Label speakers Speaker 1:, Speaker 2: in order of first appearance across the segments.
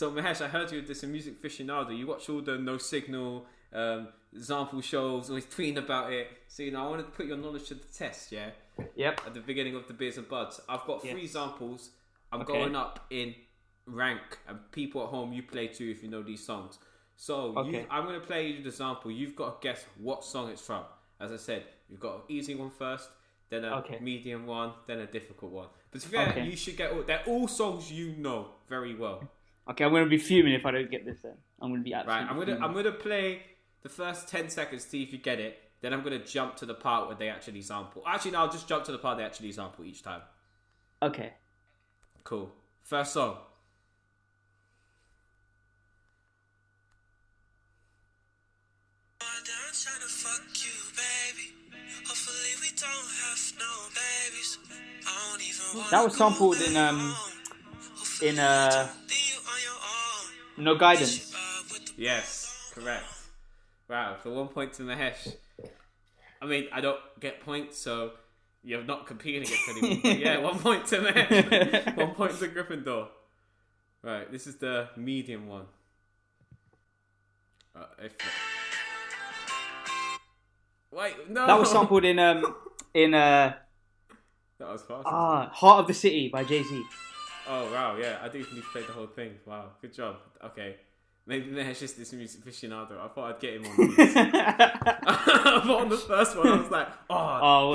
Speaker 1: So Mahesh, I heard you did some music aficionado. You watch all the No Signal example shows, always tweeting about it. So I wanted to put your knowledge to the test. Yeah.
Speaker 2: Yep.
Speaker 1: At the beginning of the Beers and Buds, I've got 3 examples. I'm
Speaker 2: Okay.
Speaker 1: going up in rank, and people at home, you play too if you know these songs. So I'm going to play you the example. You've got to guess what song it's from. As I said, you've got an easy one first, then a medium one, then a difficult one. But to be fair, you should get they're all songs you know very well.
Speaker 2: Okay, I'm going to be fuming if I don't get this then. I'm going to be absolutely
Speaker 1: I'm going to play the first 10 seconds, see if you get it. Then I'm going to jump to the part where they actually sample. Actually, no, I'll just jump to the part they actually sample each time.
Speaker 2: Okay.
Speaker 1: Cool. First song.
Speaker 2: That was sampled in No Guidance.
Speaker 1: Yes, correct. Wow, for 1 point to Mahesh. I mean, I don't get points, so you're not competing against anyone. But yeah, 1 point to Mahesh. 1 point to Gryffindor. Right, this is the medium one. Wait, no.
Speaker 2: That was sampled in
Speaker 1: That was fast.
Speaker 2: Heart of the City by Jay-Z.
Speaker 1: Oh wow, yeah, I didn't even play the whole thing. Wow, good job. Okay. Maybe Mahesh just this music aficionado. I thought I'd get him on these. I thought on the first one, I was like,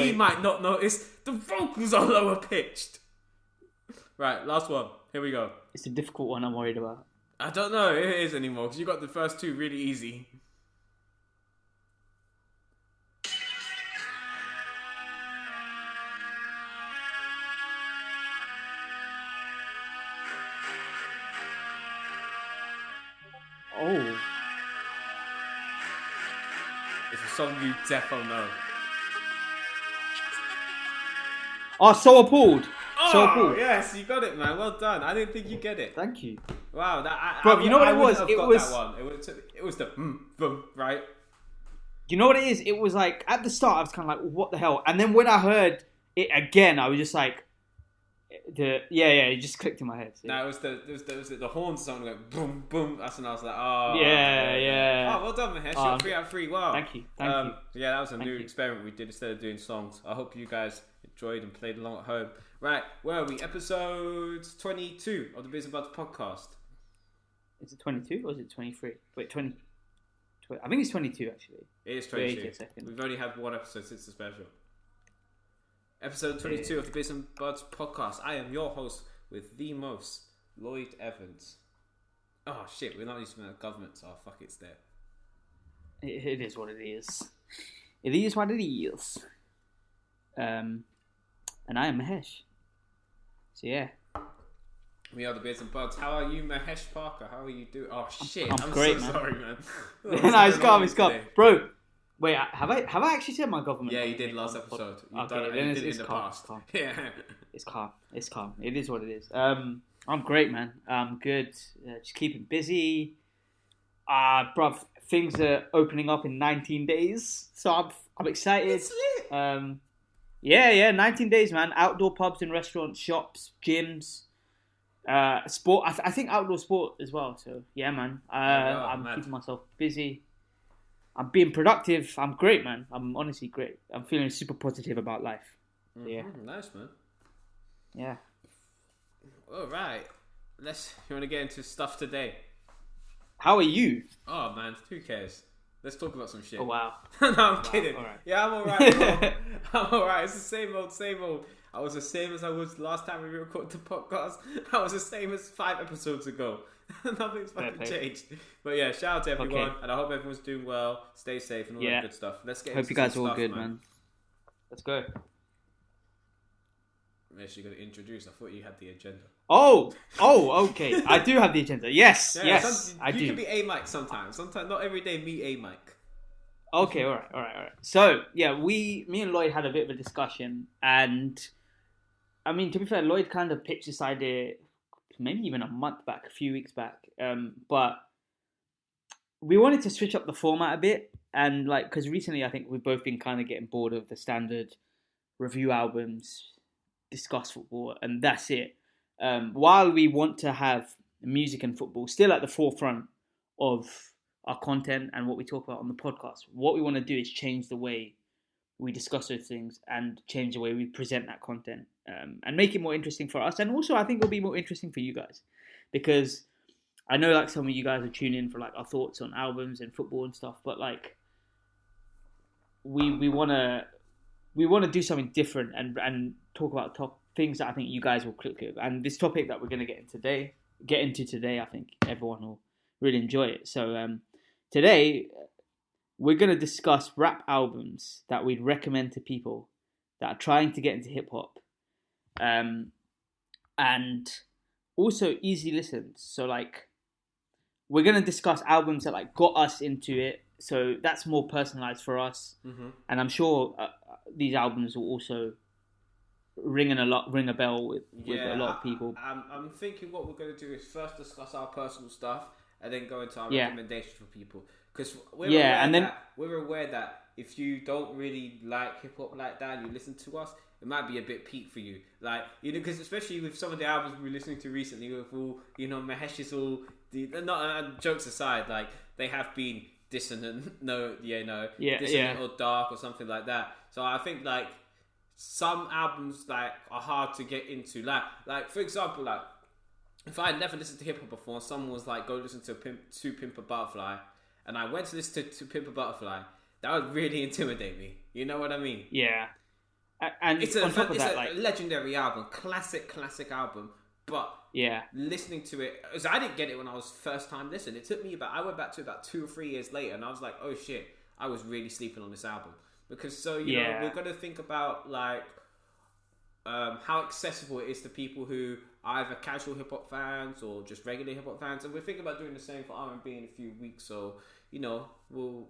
Speaker 1: he might not notice the vocals are lower pitched. Right, last one. Here we go.
Speaker 2: It's a difficult one I'm worried about.
Speaker 1: I don't know if it is anymore, because you got the first 2 really easy.
Speaker 2: Oh.
Speaker 1: It's a song you defo know.
Speaker 2: Oh, So Appalled.
Speaker 1: Oh,
Speaker 2: So Appalled.
Speaker 1: Yes, you got it, man. Well done. I didn't think you get it.
Speaker 2: Thank you.
Speaker 1: Wow,
Speaker 2: Bro, you know what it was?
Speaker 1: It was the boom, right?
Speaker 2: You know what it is? It was like, at the start, I was kind of like, what the hell? And then when I heard it again, I was just like, it just clicked in my head. So.
Speaker 1: No, it was the horn song like boom, boom. That's when I was like, oh.
Speaker 2: Yeah.
Speaker 1: Oh, well done, Mahesh. You're 3 out of 3. Wow.
Speaker 2: Thank you.
Speaker 1: Yeah, that was a new experiment we did instead of doing songs. I hope you guys enjoyed and played along at home. Right, where are we? Episode 22 of the Biz About podcast.
Speaker 2: Is it 22 or is it 23? Wait, 20. I think it's 22 actually.
Speaker 1: It is 22. We've only had 1 episode since the special. Episode 22 of the Biz and Buds podcast. I am your host with the most, Lloyd Evans. Oh shit, we're not using the government, so fuck, it's there.
Speaker 2: It is what it is. It is what it is. And I am Mahesh. So yeah.
Speaker 1: We are the Biz and Buds. How are you, Mahesh Parker? How are you doing? Oh shit, I'm
Speaker 2: great,
Speaker 1: so
Speaker 2: man.
Speaker 1: sorry, man.
Speaker 2: No, it's calm. Bro, wait, have I actually said my government?
Speaker 1: Yeah, you did last episode. You've done it,
Speaker 2: then
Speaker 1: you did it in the
Speaker 2: calm,
Speaker 1: past.
Speaker 2: calm.
Speaker 1: Yeah.
Speaker 2: It's calm. It is what it is. I'm great, man. I'm good. Just keeping busy. Bruv, things are opening up in 19 days, so I'm excited.
Speaker 1: It's lit.
Speaker 2: Yeah, 19 days, man. Outdoor pubs and restaurants, shops, gyms, sport. I think outdoor sport as well. So yeah, man. I'm keeping myself busy. I'm being productive. I'm great, man. I'm honestly great. I'm feeling super positive about life. So, yeah.
Speaker 1: Nice, man.
Speaker 2: Yeah.
Speaker 1: All right. You want to get into stuff today?
Speaker 2: How are you?
Speaker 1: Oh man, who cares? Let's talk about some shit.
Speaker 2: Oh wow.
Speaker 1: No, I'm kidding.
Speaker 2: All right.
Speaker 1: Yeah, I'm alright. I'm alright. It's the same old. I was the same as I was last time we recorded the podcast. I was the same as 5 episodes ago. Nothing's fucking changed. But yeah, shout out to everyone, and I hope everyone's doing well. Stay safe and all that good stuff. Let's get.
Speaker 2: Hope you guys are all good, man. Let's go.
Speaker 1: You're going to introduce. I thought you had the agenda.
Speaker 2: Oh, okay. I do have the agenda. Yes, I do.
Speaker 1: You can be a mic sometimes. Sometimes, not every day. Me a mic.
Speaker 2: Okay, all right. So yeah, me and Lloyd had a bit of a discussion, and I mean, to be fair, Lloyd kind of pitched this idea maybe even a few weeks back. But we wanted to switch up the format a bit, and like, because recently I think we've both been kind of getting bored of the standard review albums, discuss football, and that's it. While we want to have music and football still at the forefront of our content and what we talk about on the podcast. What we want to do is change the way we discuss those things and change the way we present that content, and make it more interesting for us. And also, I think it'll be more interesting for you guys, because I know like some of you guys are tuning in for like our thoughts on albums and football and stuff, but like we want to do something different and talk about things that I think you guys will click with. And this topic that we're going to get into today, I think everyone will really enjoy it. So today we're going to discuss rap albums that we'd recommend to people that are trying to get into hip hop, and also easy listens. So like we're going to discuss albums that like got us into it. So that's more personalized for us. Mm-hmm. And I'm sure these albums will also ring a bell with a lot of people.
Speaker 1: I'm thinking what we're going to do is first discuss our personal stuff and then go into our recommendations for people. Because we're aware that if you don't really like hip hop like that, you listen to us, it might be a bit peak for you. Like, you know, because especially with some of the albums we're listening to recently, with all, you know, Mahesh is all, jokes aside, like, they have been dissonant, dissonant or dark or something like that. So I think, like, some albums, like, are hard to get into. Like for example, like, if I had never listened to hip hop before, and someone was like, go listen to Pimp a Butterfly, and I went to listen to Pimp a Butterfly, that would really intimidate me. You know what I mean?
Speaker 2: Yeah. And it's a
Speaker 1: legendary album, classic album. But listening to it, because I didn't get it when I was first time listening. It took me I went back to about 2 or 3 years later, and I was like, oh shit, I was really sleeping on this album. Because you know, we're gonna think about like how accessible it is to people who are either casual hip hop fans or just regular hip hop fans, and we're thinking about doing the same for R&B in a few weeks. So you know, we'll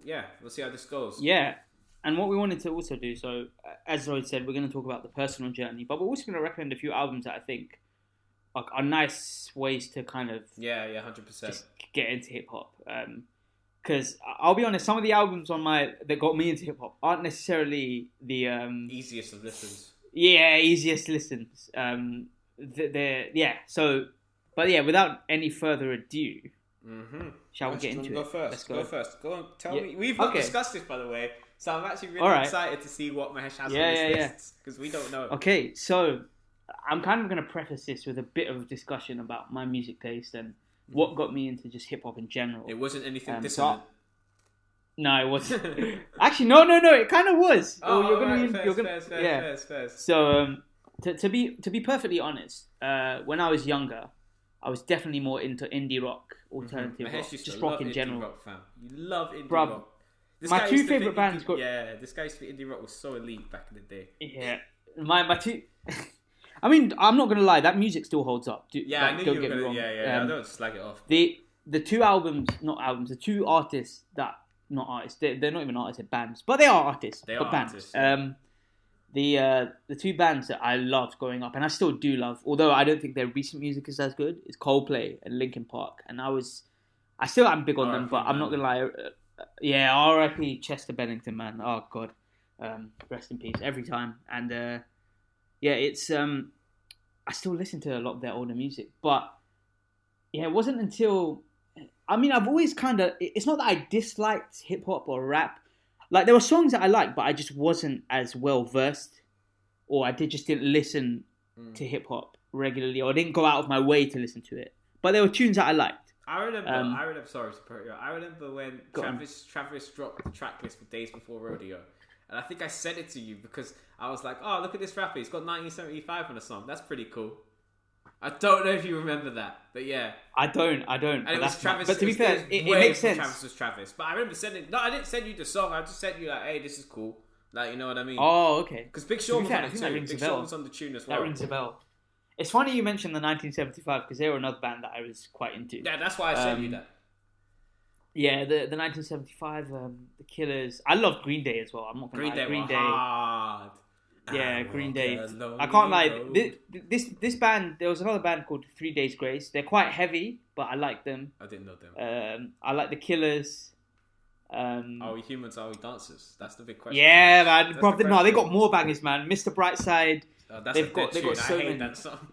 Speaker 1: see how this goes.
Speaker 2: Yeah. And what we wanted to also do, so as Lloyd said, we're going to talk about the personal journey, but we're also going to recommend a few albums that I think are nice ways to kind of
Speaker 1: 100%
Speaker 2: just get into hip hop. Because I'll be honest, some of the albums that got me into hip hop aren't necessarily the
Speaker 1: easiest of listens.
Speaker 2: Yeah, easiest listens. Without any further ado, shall we get into it?
Speaker 1: Go first. Let's go first. Go on, tell me. We've not discussed this, by the way. So I'm actually really excited to see what Mahesh has on his list, because we don't know.
Speaker 2: Okay, so I'm kind of going to preface this with a bit of discussion about my music taste and what got me into just hip hop in general.
Speaker 1: It wasn't anything dissonant.
Speaker 2: No, it wasn't. Actually, no. It kind of was.
Speaker 1: Fair.
Speaker 2: So to be perfectly honest, when I was younger, I was definitely more into indie rock, alternative rock, just rock in general.
Speaker 1: Rock, fam. You love indie rock.
Speaker 2: My two favourite bands...
Speaker 1: this guy used to think indie rock was so elite back in the day.
Speaker 2: Yeah. My two... I mean, I'm not going to lie, that music still holds up.
Speaker 1: I knew you were going to... I don't slag it off.
Speaker 2: The two the two artists that... Not artists, they're not even artists, they're bands. But they are artists. They are bands. Artists. The two bands that I loved growing up, and I still do love, although I don't think their recent music is as good, is Coldplay and Linkin Park. And I still am big on them, but I'm not going to lie... R.I.P. Chester Bennington, man. Oh God, rest in peace every time. And it's I still listen to a lot of their older music, but it wasn't until I've always kind of. It's not that I disliked hip hop or rap. Like there were songs that I liked, but I just wasn't as well versed, or I just didn't listen to hip hop regularly, or I didn't go out of my way to listen to it. But there were tunes that I liked.
Speaker 1: I remember when Travis dropped the track list for Days Before Rodeo. And I think I sent it to you because I was like, oh, look at this rapper. He's got 1975 on a song. That's pretty cool. I don't know if you remember that, but yeah.
Speaker 2: I don't.
Speaker 1: And it was Travis.
Speaker 2: But to be fair, it makes sense.
Speaker 1: Travis was Travis. But I remember I didn't send you the song. I just sent you like, hey, this is cool. Like, you know what I mean?
Speaker 2: Oh, okay.
Speaker 1: Because Big Sean was on it too. Big Sean was on the tune as well.
Speaker 2: That rings a bell. It's funny you mentioned the 1975 because they were another band that I was quite into.
Speaker 1: Yeah, that's why I sent you that.
Speaker 2: Yeah, the 1975, the Killers. I love Green Day as well. I'm not gonna lie.
Speaker 1: Green Day. Hard.
Speaker 2: Yeah, Green Day. I can't lie. This band, there was another band called 3 Days Grace. They're quite heavy, but I like them.
Speaker 1: I didn't know them.
Speaker 2: I like the Killers.
Speaker 1: Are we humans? Are we dancers? That's the big question.
Speaker 2: Yeah, man. They got more bangers, man. Mr. Brightside.
Speaker 1: Oh, they've got so many. That song.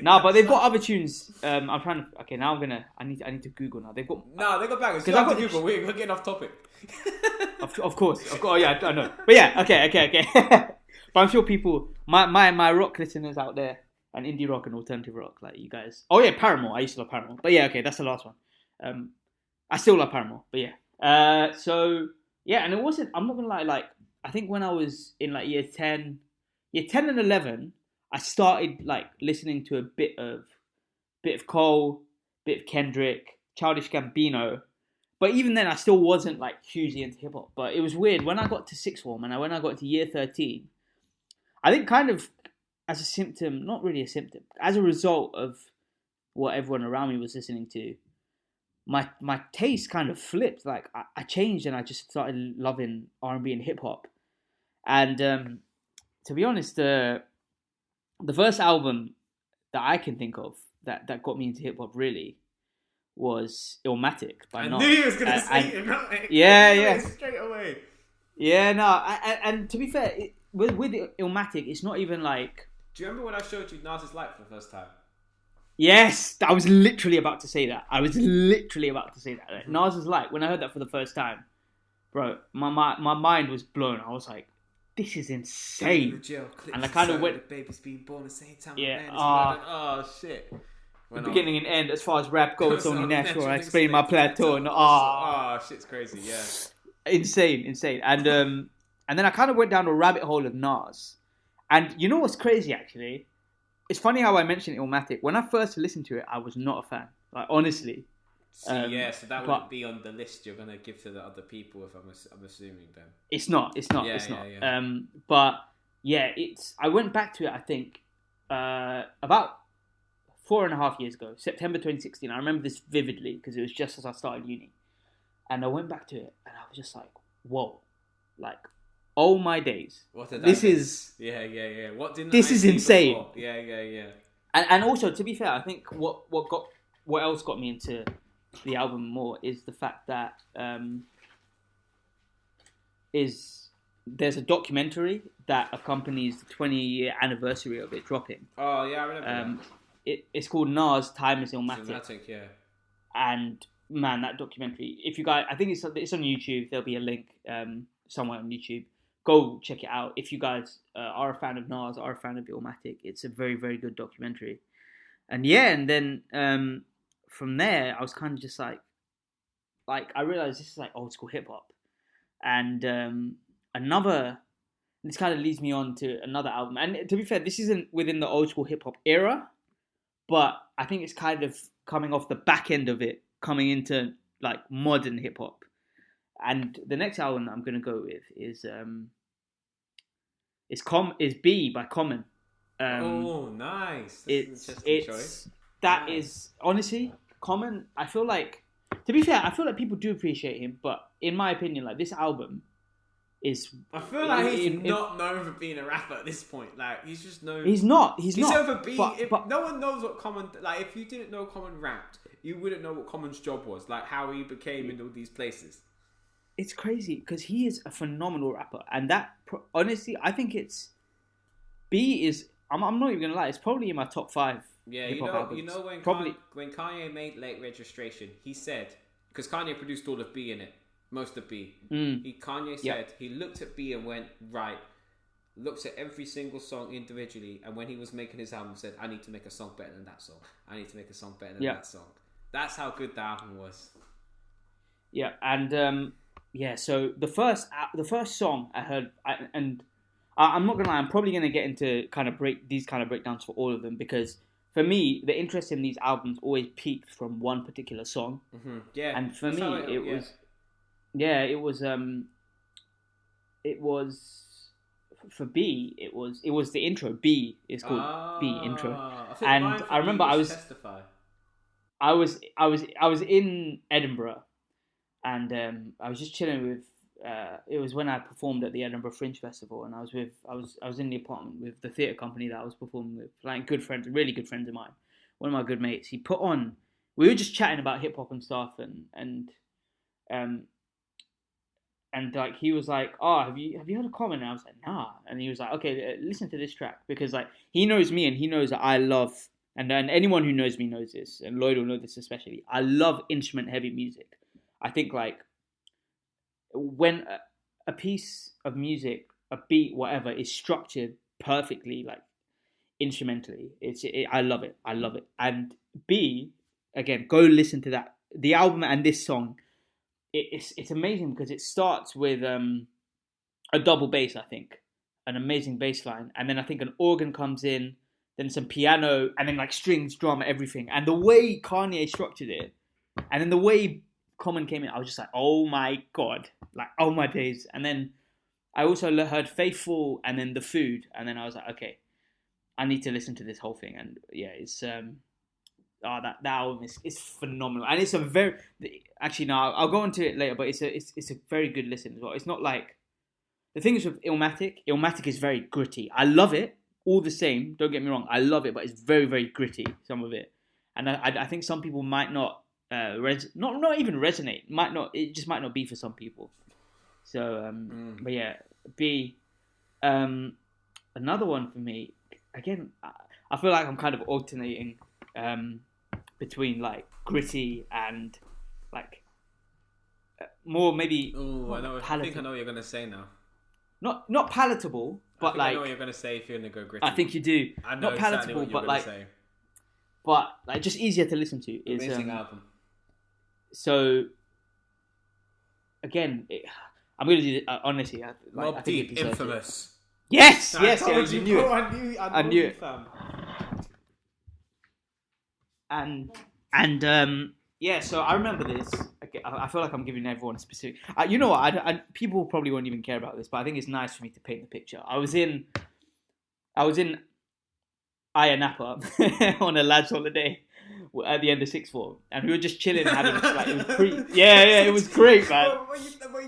Speaker 2: No, but they've got other tunes. I'm trying to. Okay, now I need to Google now. They've got.
Speaker 1: No, they got bangers. Because I've got Google. We're getting off topic.
Speaker 2: Of course. Oh yeah, I know. But yeah, okay. But I'm sure people, my rock listeners out there, and indie rock and alternative rock, like you guys. Oh yeah, Paramore. I used to love Paramore. But yeah, okay, that's the last one. I still love Paramore. But yeah. So yeah, and it wasn't. I'm not gonna lie. Like I think when I was in like year 10 and 11. I started like listening to a bit of Cole, bit of Kendrick, Childish Gambino, but even then I still wasn't like hugely into hip hop. But it was weird when I got to sixth form and when I got to year 13. I think kind of as a symptom, not really a symptom, as a result of what everyone around me was listening to, my taste kind of flipped. Like I changed and I just started loving R&B and hip hop. And to be honest, the first album that I can think of that got me into hip hop really was Illmatic by Nas.
Speaker 1: I knew you was gonna say it.
Speaker 2: Yeah.
Speaker 1: Straight away.
Speaker 2: Yeah, no, and to be fair, with Illmatic, it's not even like.
Speaker 1: Do you remember when I showed you Nas's Light for the first time?
Speaker 2: Yes, I was literally about to say that. Like, Nas's Light. When I heard that for the first time, bro, my mind was blown. I was like, this is insane. And I kind of went.
Speaker 1: The baby's being born the same time.
Speaker 2: Yeah.
Speaker 1: Oh shit.
Speaker 2: The beginning and end, as far as rap goes, it's only natural. I explain my plateau.
Speaker 1: Shit's crazy. Yeah.
Speaker 2: Insane. And then I kind of went down a rabbit hole of Nas. And you know what's crazy? Actually, it's funny how I mentioned Illmatic. When I first listened to it, I was not a fan. Like honestly.
Speaker 1: So that wouldn't be on the list you're gonna give to the other people, if I'm assuming then.
Speaker 2: It's not.
Speaker 1: Yeah.
Speaker 2: But yeah, I went back to it. I think about 4.5 years ago, September 2016. I remember this vividly because it was just as I started uni, and I went back to it, and I was just like, "Whoa!" Like, oh my days!
Speaker 1: What did
Speaker 2: this is?
Speaker 1: Yeah. What didn't
Speaker 2: this is insane?
Speaker 1: Before? Yeah.
Speaker 2: And also, to be fair, I think what else got me into the album more is the fact that there's a documentary that accompanies the 20-year anniversary of it dropping.
Speaker 1: Oh yeah, I remember.
Speaker 2: It's called Nas Time is Illmatic.
Speaker 1: Yeah.
Speaker 2: And man, that documentary, if you guys, I think it's on YouTube. There'll be a link somewhere on YouTube. Go check it out. If you guys are a fan of Nas, are a fan of Illmatic, it's a very, very good documentary. And yeah, and then from there, I was kind of just like I realized this is like old school hip hop. And this kind of leads me on to another album. And to be fair, this isn't within the old school hip hop era, but I think it's kind of coming off the back end of it, coming into like modern hip hop. And the next album that I'm going to go with is B by Common.
Speaker 1: Nice.
Speaker 2: It's is honestly Common. I feel like, to be fair, people do appreciate him, but in my opinion, like this album is.
Speaker 1: I feel like he's not known for being a rapper at this point. Like he's just known.
Speaker 2: He's not. He's not.
Speaker 1: Over being. But no one knows what Common. Like if you didn't know Common rapped, you wouldn't know what Common's job was. Like how he became in all these places.
Speaker 2: It's crazy because he is a phenomenal rapper, and that honestly, I think B is. I'm not even gonna lie. It's probably in my top 5.
Speaker 1: Yeah,
Speaker 2: albums.
Speaker 1: you know when Kanye made Late Registration, he said, because Kanye produced all of B in it, most of B. Kanye said he looked at B and went, right, looks at every single song individually, and when he was making his album, said, I need to make a song better than that song. I need to make a song better than that song. That's how good the album was.
Speaker 2: Yeah, and so the first song I heard, I'm not gonna lie, I'm probably gonna get into these kind of breakdowns for all of them, because for me, the interest in these albums always peaked from one particular song.
Speaker 1: Mm-hmm. Yeah,
Speaker 2: and for me, it was for B. It was the intro. B is called B intro, and I remember I was in Edinburgh, and I was just chilling with. It was when I performed at the Edinburgh Fringe Festival, and I was in the apartment with the theatre company that I was performing with, like good friends, really good friends of mine. One of my good mates, he put on. We were just chatting about hip hop and stuff, and and like he was like, "Oh, have you heard of Common?" And I was like, "Nah." And he was like, "Okay, listen to this track," because like he knows me and he knows that I love, and anyone who knows me knows this, and Lloyd will know this especially. I love instrument heavy music. I think like when a piece of music, a beat, whatever, is structured perfectly, like instrumentally, I love it. I love it. And B, again, go listen to that. The album and this song, it's amazing because it starts with a double bass, I think, an amazing bass line, and then I think an organ comes in, then some piano, and then like strings, drum, everything. And the way Kanye structured it, and then the way Common came in, I was just like, oh my god, like oh my days. And then I also heard Faithful, and then The Food, and then I was like, okay, I need to listen to this whole thing. And yeah, it's that album is phenomenal, and it's a very actually no, I'll go into it later, but it's a very good listen as well. It's not like the thing is with Illmatic. Illmatic is very gritty. I love it all the same. Don't get me wrong, I love it, but it's very very gritty, some of it, and I think some people might not not even resonate. It just might not be for some people. So but yeah, another one for me. Again, I feel like I'm kind of alternating between like gritty and like more maybe.
Speaker 1: Oh, I think I know what you're gonna say now.
Speaker 2: Not palatable, but like
Speaker 1: I know what you're gonna say if you're gonna go gritty.
Speaker 2: I think you do.
Speaker 1: I know
Speaker 2: not
Speaker 1: exactly
Speaker 2: palatable,
Speaker 1: what you're
Speaker 2: but
Speaker 1: gonna
Speaker 2: like,
Speaker 1: say.
Speaker 2: but like just easier to listen to. Is
Speaker 1: amazing album.
Speaker 2: So again, I'm gonna do honestly.
Speaker 1: Mobb Deep, Infamous.
Speaker 2: Yes,
Speaker 1: I
Speaker 2: knew it.
Speaker 1: I knew it.
Speaker 2: And yeah, so I remember this. I feel like I'm giving everyone a specific. You know what? People probably won't even care about this, but I think it's nice for me to paint the picture. I was in Ayia Napa on a lads' holiday at the end of sixth form, and we were just chilling, having like it was it was great, man.
Speaker 1: What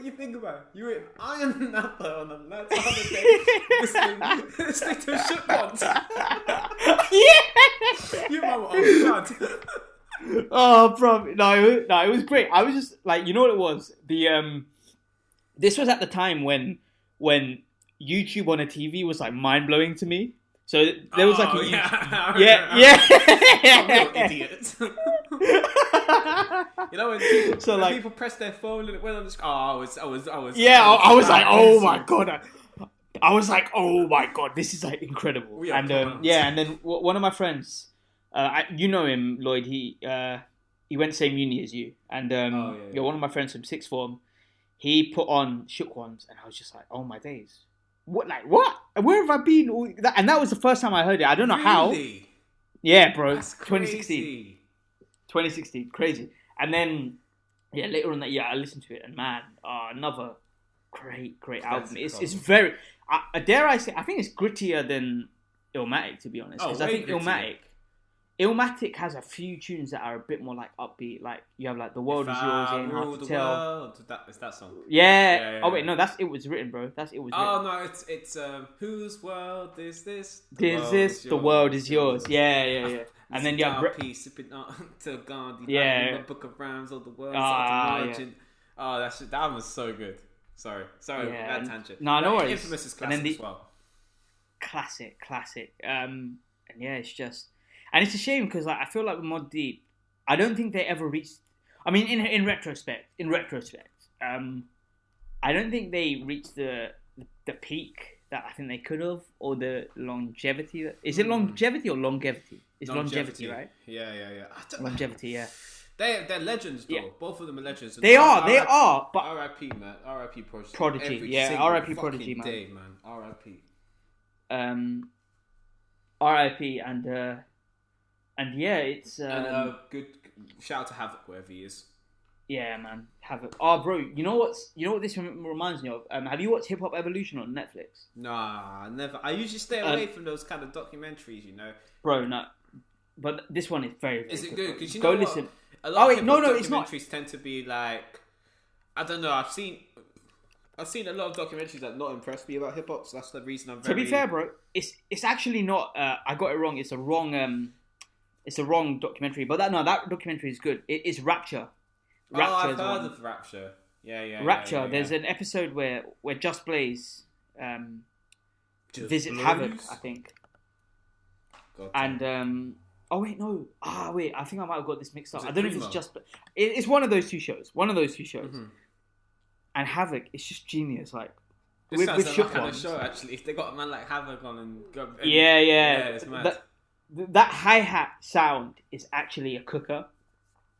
Speaker 1: you think about? You were in Ayia Napa on a lads' holiday, listening to Shook Ones.
Speaker 2: Yeah,
Speaker 1: you know, oh god.
Speaker 2: Oh, bro, no, it was great. I was just like, you know what it was? This was at the time when YouTube on a TV was like mind blowing to me. So there was like a
Speaker 1: I'm an idiot. You know when people press their phone and it went on the screen. I was
Speaker 2: like, oh my god. I was like, oh my god, this is like incredible. And and then one of my friends. You know him, Lloyd. He went the same uni as you, and one of my friends from sixth form. He put on Shook Ones, and I was just like, "Oh my days, what? Like what? Where have I been?" And that was the first time I heard it. I don't know how. Yeah, bro.
Speaker 1: That's
Speaker 2: 2016, crazy. And then later on that year, I listened to it, and man, another great album. It's very. Dare I say? I think it's grittier than Illmatic, to be honest, because I think Illmatic has a few tunes that are a bit more like upbeat. Like you have like "The World Is Yours" in Hard to Tell.
Speaker 1: It's that song.
Speaker 2: Yeah. Oh wait, no, It Was Written, bro. It Was Written.
Speaker 1: Oh no, it's whose world is this?
Speaker 2: The world is yours. Yeah. And then you have
Speaker 1: sipping on to Gandhi.
Speaker 2: Yeah.
Speaker 1: Book of Rhymes of the world. Oh, that was so good. Sorry, that tangent.
Speaker 2: No, no worries.
Speaker 1: Infamous is classic as well.
Speaker 2: Classic. And yeah, it's just. And it's a shame because like I feel like with Mobb Deep, I don't think they ever reached. I mean, in retrospect, I don't think they reached the peak that I think they could have, or the longevity. Is it longevity or longevity? It's longevity, right?
Speaker 1: Yeah.
Speaker 2: Longevity, yeah.
Speaker 1: They're legends, though. Yeah. Both of them are legends.
Speaker 2: They are. But
Speaker 1: R.I.P. man, R.I.P. Prodigy.
Speaker 2: R.I.P. Prodigy, man.
Speaker 1: Day, man. R.I.P.
Speaker 2: R.I.P. And yeah, it's
Speaker 1: and good shout out to Havoc wherever he is.
Speaker 2: Yeah, man, Havoc. Oh, bro, you know what this reminds me of? Have you watched Hip Hop Evolution on Netflix?
Speaker 1: Nah, never. I usually stay away from those kind of documentaries, you know.
Speaker 2: Bro, no. But this one is very, very
Speaker 1: Is it good? Because you
Speaker 2: know
Speaker 1: go
Speaker 2: listen.
Speaker 1: What? A lot of
Speaker 2: it's not.
Speaker 1: Documentaries tend to be like, I don't know. I've seen a lot of documentaries that not impressed me about hip hop. So that's the reason I'm very.
Speaker 2: To be fair, bro, it's actually not. I got it wrong. It's a wrong. It's a wrong documentary. But that documentary is good. It's Rapture.
Speaker 1: I've heard of Rapture.
Speaker 2: Rapture. There's an episode where Just Blaze visit Havoc, I think. And oh wait, no. Wait, I think I might have got this mixed up. I don't know if it's just. It's one of those two shows. Mm-hmm. And Havoc, it's just genius. Like
Speaker 1: this sounds like that kind of show. Actually, if they got a man like Havoc on and
Speaker 2: it's mad. That hi-hat sound is actually a cooker.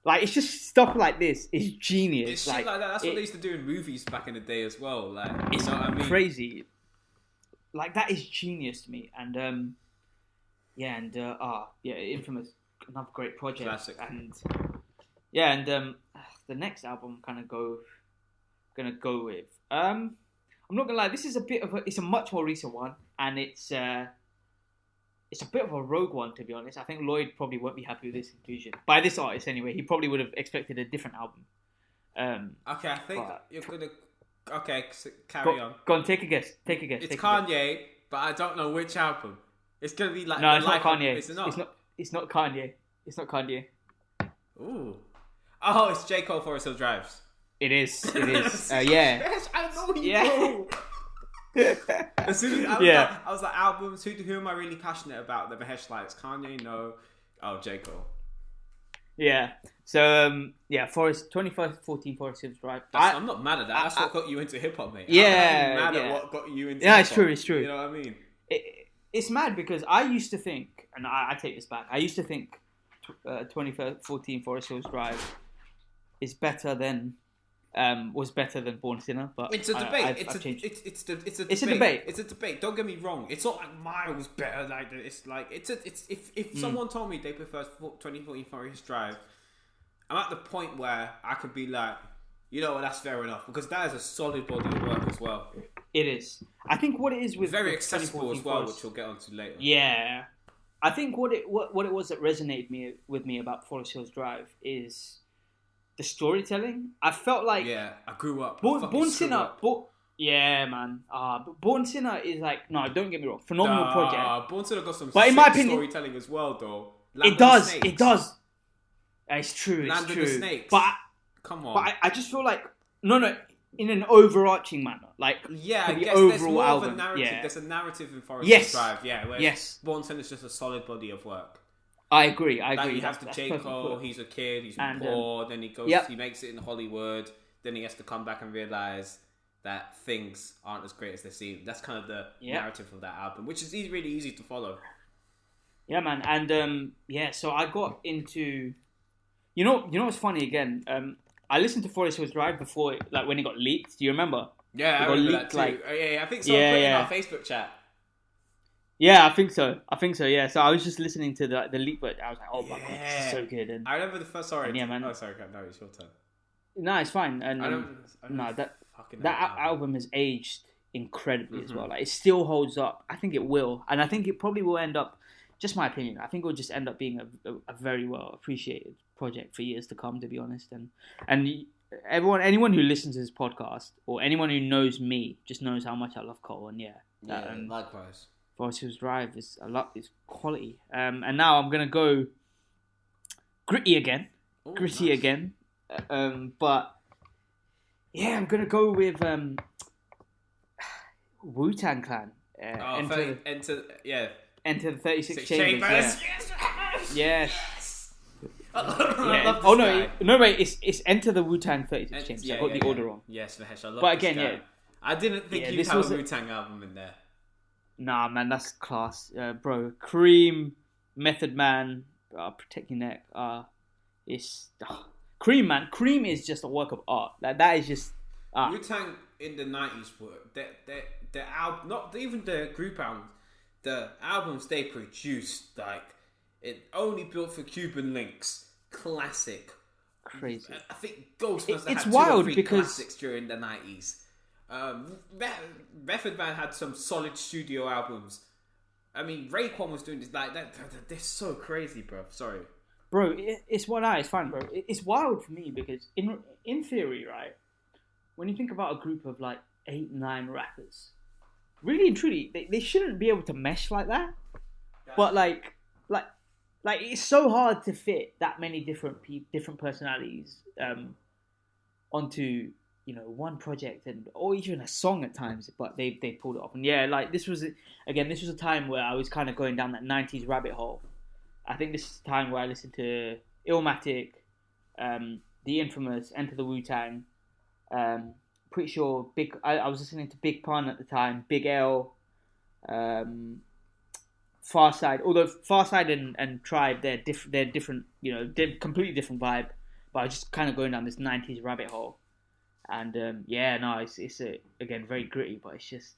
Speaker 2: Like, it's just stuff like this. It's genius.
Speaker 1: It's shit like that. That's what they used to do in movies back in the day as well. Like,
Speaker 2: it's
Speaker 1: you know what I mean?
Speaker 2: Crazy. Like, that is genius to me. And, Infamous, another great project.
Speaker 1: Classic.
Speaker 2: And, the next album I'm gonna go with. I'm not gonna lie, this is it's a much more recent one. And it's a bit of a rogue one, to be honest. I think Lloyd probably won't be happy with this inclusion. By this artist, anyway. He probably would have expected a different album.
Speaker 1: Okay, I think you're going to... Okay, carry on.
Speaker 2: Go on, take a guess.
Speaker 1: It's Kanye, but I don't know which album. It's going to be like...
Speaker 2: No, it's not Kanye.
Speaker 1: It's not
Speaker 2: Kanye. It's not Kanye.
Speaker 1: Ooh. Oh, it's J. Cole Forest Hill Drives.
Speaker 2: It is. Yeah.
Speaker 1: Yes, I know you know. As soon as I was like, albums, who am I really passionate about? The Mahesh likes Kanye, no. Oh, J. Cole.
Speaker 2: Yeah. So, 2014 Forest Hills Drive.
Speaker 1: I'm not mad at that. That's what got you into hip hop, mate.
Speaker 2: Yeah.
Speaker 1: I'm not mad at what got you into hip hop.
Speaker 2: It's true.
Speaker 1: You know what I mean?
Speaker 2: It's mad because I used to think, and I take this back, I used to think 2014 Forest Hills Drive was better than Born Sinner, but
Speaker 1: it's a debate. It's a debate. It's a debate. Don't get me wrong. It's not like miles better. Like it's like if someone told me they prefer 2014 Forest Drive, I'm at the point where I could be like, you know what, that's fair enough, because that is a solid body of work as well.
Speaker 2: It is. I think what it is with
Speaker 1: very accessible as well, which we'll get onto later.
Speaker 2: Yeah, I think what it was that resonated with me about Forest Hills Drive is the storytelling. I felt like
Speaker 1: I grew up.
Speaker 2: Born Sinner. Yeah, man. Born Sinner is like, no, don't get me wrong, phenomenal project.
Speaker 1: Born Sinner got some
Speaker 2: but in my opinion,
Speaker 1: storytelling as well, though.
Speaker 2: It does. It's true.
Speaker 1: Land of the Snakes.
Speaker 2: But come on. But I just feel like no, in an overarching manner, like
Speaker 1: I guess
Speaker 2: overall
Speaker 1: there's more
Speaker 2: album.
Speaker 1: Of a narrative.
Speaker 2: Yeah.
Speaker 1: There's a narrative in Forest Drive. Yeah. Born Sinner is just a solid body of work.
Speaker 2: I agree.
Speaker 1: Like you have to J. Cole, he's a kid, he's poor, then he goes, he makes it in Hollywood, then he has to come back and realise that things aren't as great as they seem. That's kind of the narrative of that album, which is really easy to follow.
Speaker 2: Yeah, man. And so I got into, you know what's funny again? I listened to Forest Hills Drive before, when it got leaked. Do you remember?
Speaker 1: Yeah, I remember that too. I think someone put it in our Facebook chat.
Speaker 2: Yeah, I think so. Yeah. So I was just listening to the leak, but I was like, "Oh my god, this is so good." And
Speaker 1: I remember the first. Sorry.
Speaker 2: Yeah, man.
Speaker 1: Oh, sorry. No, it's your turn.
Speaker 2: No, it's fine. And that album has aged incredibly as well. Like, it still holds up. I think it will, and I think it probably will end up. Just my opinion. I think it will just end up being a very well appreciated project for years to come. To be honest, and anyone who listens to this podcast or anyone who knows me just knows how much I love Cole. And
Speaker 1: likewise.
Speaker 2: Forest Hills Drive is quality. And now I'm gonna go gritty again. Again. But yeah, I'm gonna go with Wu-Tang Clan. Enter the 36 Chambers.
Speaker 1: Yes.
Speaker 2: Oh no, wait, it's Enter the Wu-Tang 36 Chambers. I got the order wrong.
Speaker 1: Yes, Mahesh, I love
Speaker 2: but
Speaker 1: this
Speaker 2: again,
Speaker 1: guy. I didn't think you'd have a Wu-Tang album in there.
Speaker 2: Nah, man, that's class, bro. Cream, Method Man, Protect Your Neck. It's Cream, man. Cream is just a work of art. That is just
Speaker 1: Wu-Tang in the 90s were the album, not even the group albums, the albums they produced, like it only built for Cuban links. Classic,
Speaker 2: crazy.
Speaker 1: I think Ghostbusters
Speaker 2: it's
Speaker 1: had
Speaker 2: wild
Speaker 1: 2 or 3
Speaker 2: because
Speaker 1: classics during the 90s. Method Man had some solid studio albums. I mean, Raekwon was doing this like that. They're so crazy, bro. Sorry,
Speaker 2: bro. It's fine, bro. It's wild for me because in theory, right, when you think about a group of like 8-9 rappers, really and truly, they shouldn't be able to mesh like that. But like it's so hard to fit that many different personalities onto one project or even a song at times, but they pulled it off. And yeah, like this was a time where I was kind of going down that 90s rabbit hole. I think this is the time where I listened to Illmatic, The Infamous, Enter the Wu-Tang. Pretty sure I was listening to Big Pun at the time, Big L, Farside. Although Farside and Tribe, they're different, they're completely different vibe. But I was just kind of going down this 90s rabbit hole. And it's again very gritty, but it's just,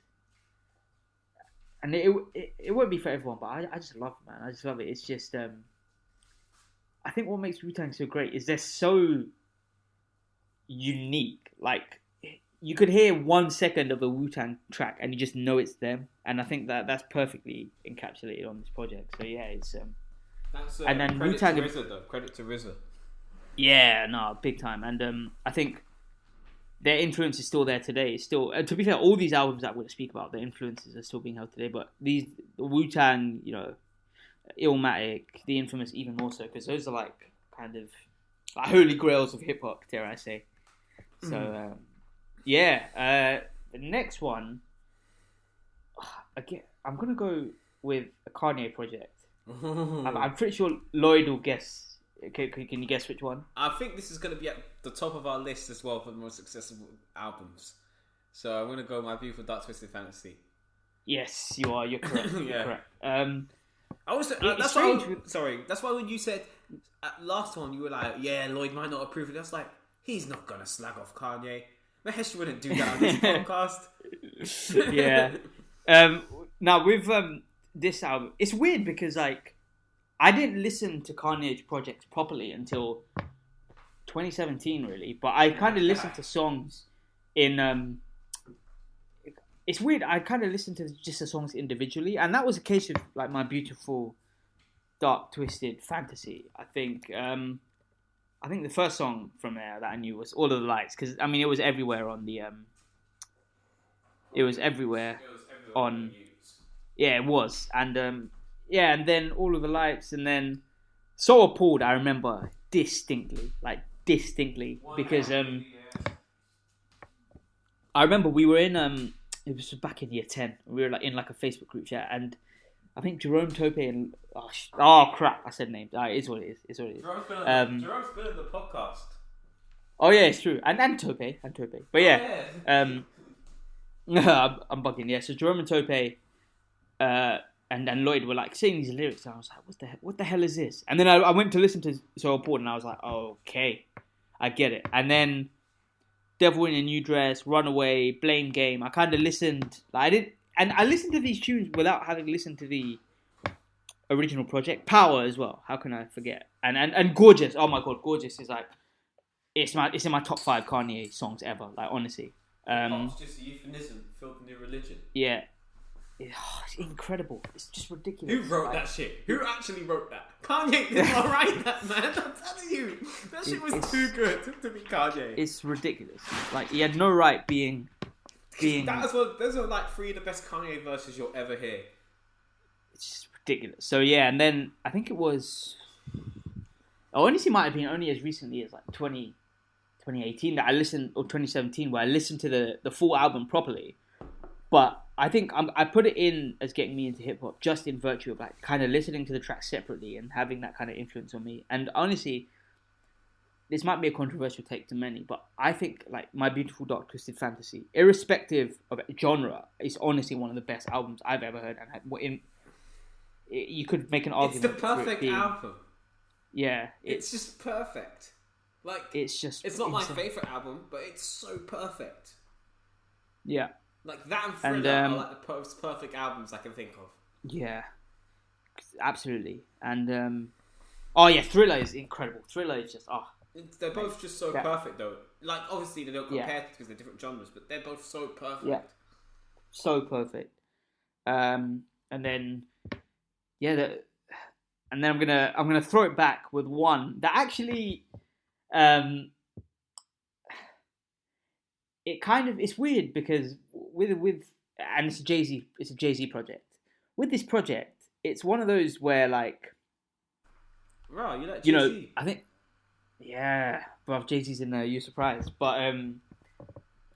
Speaker 2: and it won't be for everyone, but I just love it, man. I just love it. It's just, I think what makes Wu-Tang so great is they're so unique. Like, you could hear 1 second of a Wu-Tang track and you just know it's them. And I think that's perfectly encapsulated on this project. So yeah, it's
Speaker 1: that's
Speaker 2: and then
Speaker 1: credit
Speaker 2: Wu-Tang,
Speaker 1: to RZA though. Credit to RZA.
Speaker 2: Yeah, no, big time. And I think their influence is still there today. It's still, to be fair, all these albums that we're going to speak about, their influences are still being held today. But the Wu-Tang, Illmatic, The Infamous, even more so, because those are like kind of like holy grails of hip hop, dare I say. So, the next one, again, I'm going to go with a Kanye project. I'm pretty sure Lloyd will guess. Can you guess which one?
Speaker 1: I think this is going to be at the top of our list as well for the most accessible albums. So I'm going to go My Beautiful Dark Twisted Fantasy.
Speaker 2: Yes, you are. You're correct. You're correct.
Speaker 1: I was that's why when you said last one you were like, yeah, Lloyd might not approve it. That's like, he's not going to slag off Kanye. Mahesh wouldn't do that on this podcast.
Speaker 2: Yeah. Now with this album, it's weird because like, I didn't listen to Kanye's projects properly until 2017, really. But I kind of listened to songs in. It's weird. I kind of listened to just the songs individually, and that was a case of like My Beautiful Dark Twisted Fantasy. I think the first song from there that I knew was All of the Lights, because I mean it was everywhere on the. It was everywhere on. Yeah, it was, and and then All of the Lights, and then So Appalled, I remember distinctly, because I remember we were in, it was back in year 10, we were like in like a Facebook group chat, and I think Jerome Tope and, oh crap, I said names, it is what it is, Jerome's
Speaker 1: been in the podcast.
Speaker 2: Oh yeah, it's true, and Tope, but yeah, I'm bugging, yeah, so Jerome and Tope, and Lloyd were like saying these lyrics, and I was like, what the hell is this? And then I went to listen to So Appalled, and I was like, oh, okay, I get it. And then Devil in a New Dress, Runaway, Blame Game, I kind of listened, I listened to these tunes without having listened to the original project. Power as well, how can I forget? And Gorgeous, oh my god, Gorgeous is like, it's in my top 5 Kanye songs ever, like honestly.
Speaker 1: It's just a euphemism, filled with new religion.
Speaker 2: Yeah. It's incredible. It's just ridiculous.
Speaker 1: Who wrote that shit? Who actually wrote that? Kanye did not write that, man. I'm telling you. That shit was too good to be Kanye.
Speaker 2: It's ridiculous. Like, he had no right being...
Speaker 1: Those are like 3 of the best Kanye verses you'll ever hear.
Speaker 2: It's just ridiculous. So, yeah, and then I think it was... honestly, might have been only as recently as like 2018 that I listened, or 2017, where I listened to the full album properly. But I think I put it in as getting me into hip hop just in virtue of like kind of listening to the tracks separately and having that kind of influence on me. And honestly, this might be a controversial take to many, but I think like My Beautiful Dark Twisted Fantasy, irrespective of genre, is honestly one of the best albums I've ever heard. And you could make an argument.
Speaker 1: It's the perfect album.
Speaker 2: Yeah,
Speaker 1: it's just perfect. Like
Speaker 2: it's not
Speaker 1: insane. My favorite album, but it's so perfect.
Speaker 2: Yeah.
Speaker 1: Like that and Thriller are like the most perfect albums I can think of.
Speaker 2: Yeah, absolutely. And Thriller is incredible. Thriller is just
Speaker 1: they're both just so perfect though. Like obviously they don't compare because they're different genres, but they're both so perfect.
Speaker 2: Yeah, so perfect. And then I'm gonna throw it back with one that actually it's weird because with and it's a Jay-Z project. With this project, it's one of those where like,
Speaker 1: right, you like Jay-Z?
Speaker 2: I think, yeah, but Jay-Z's in there, you're surprised, but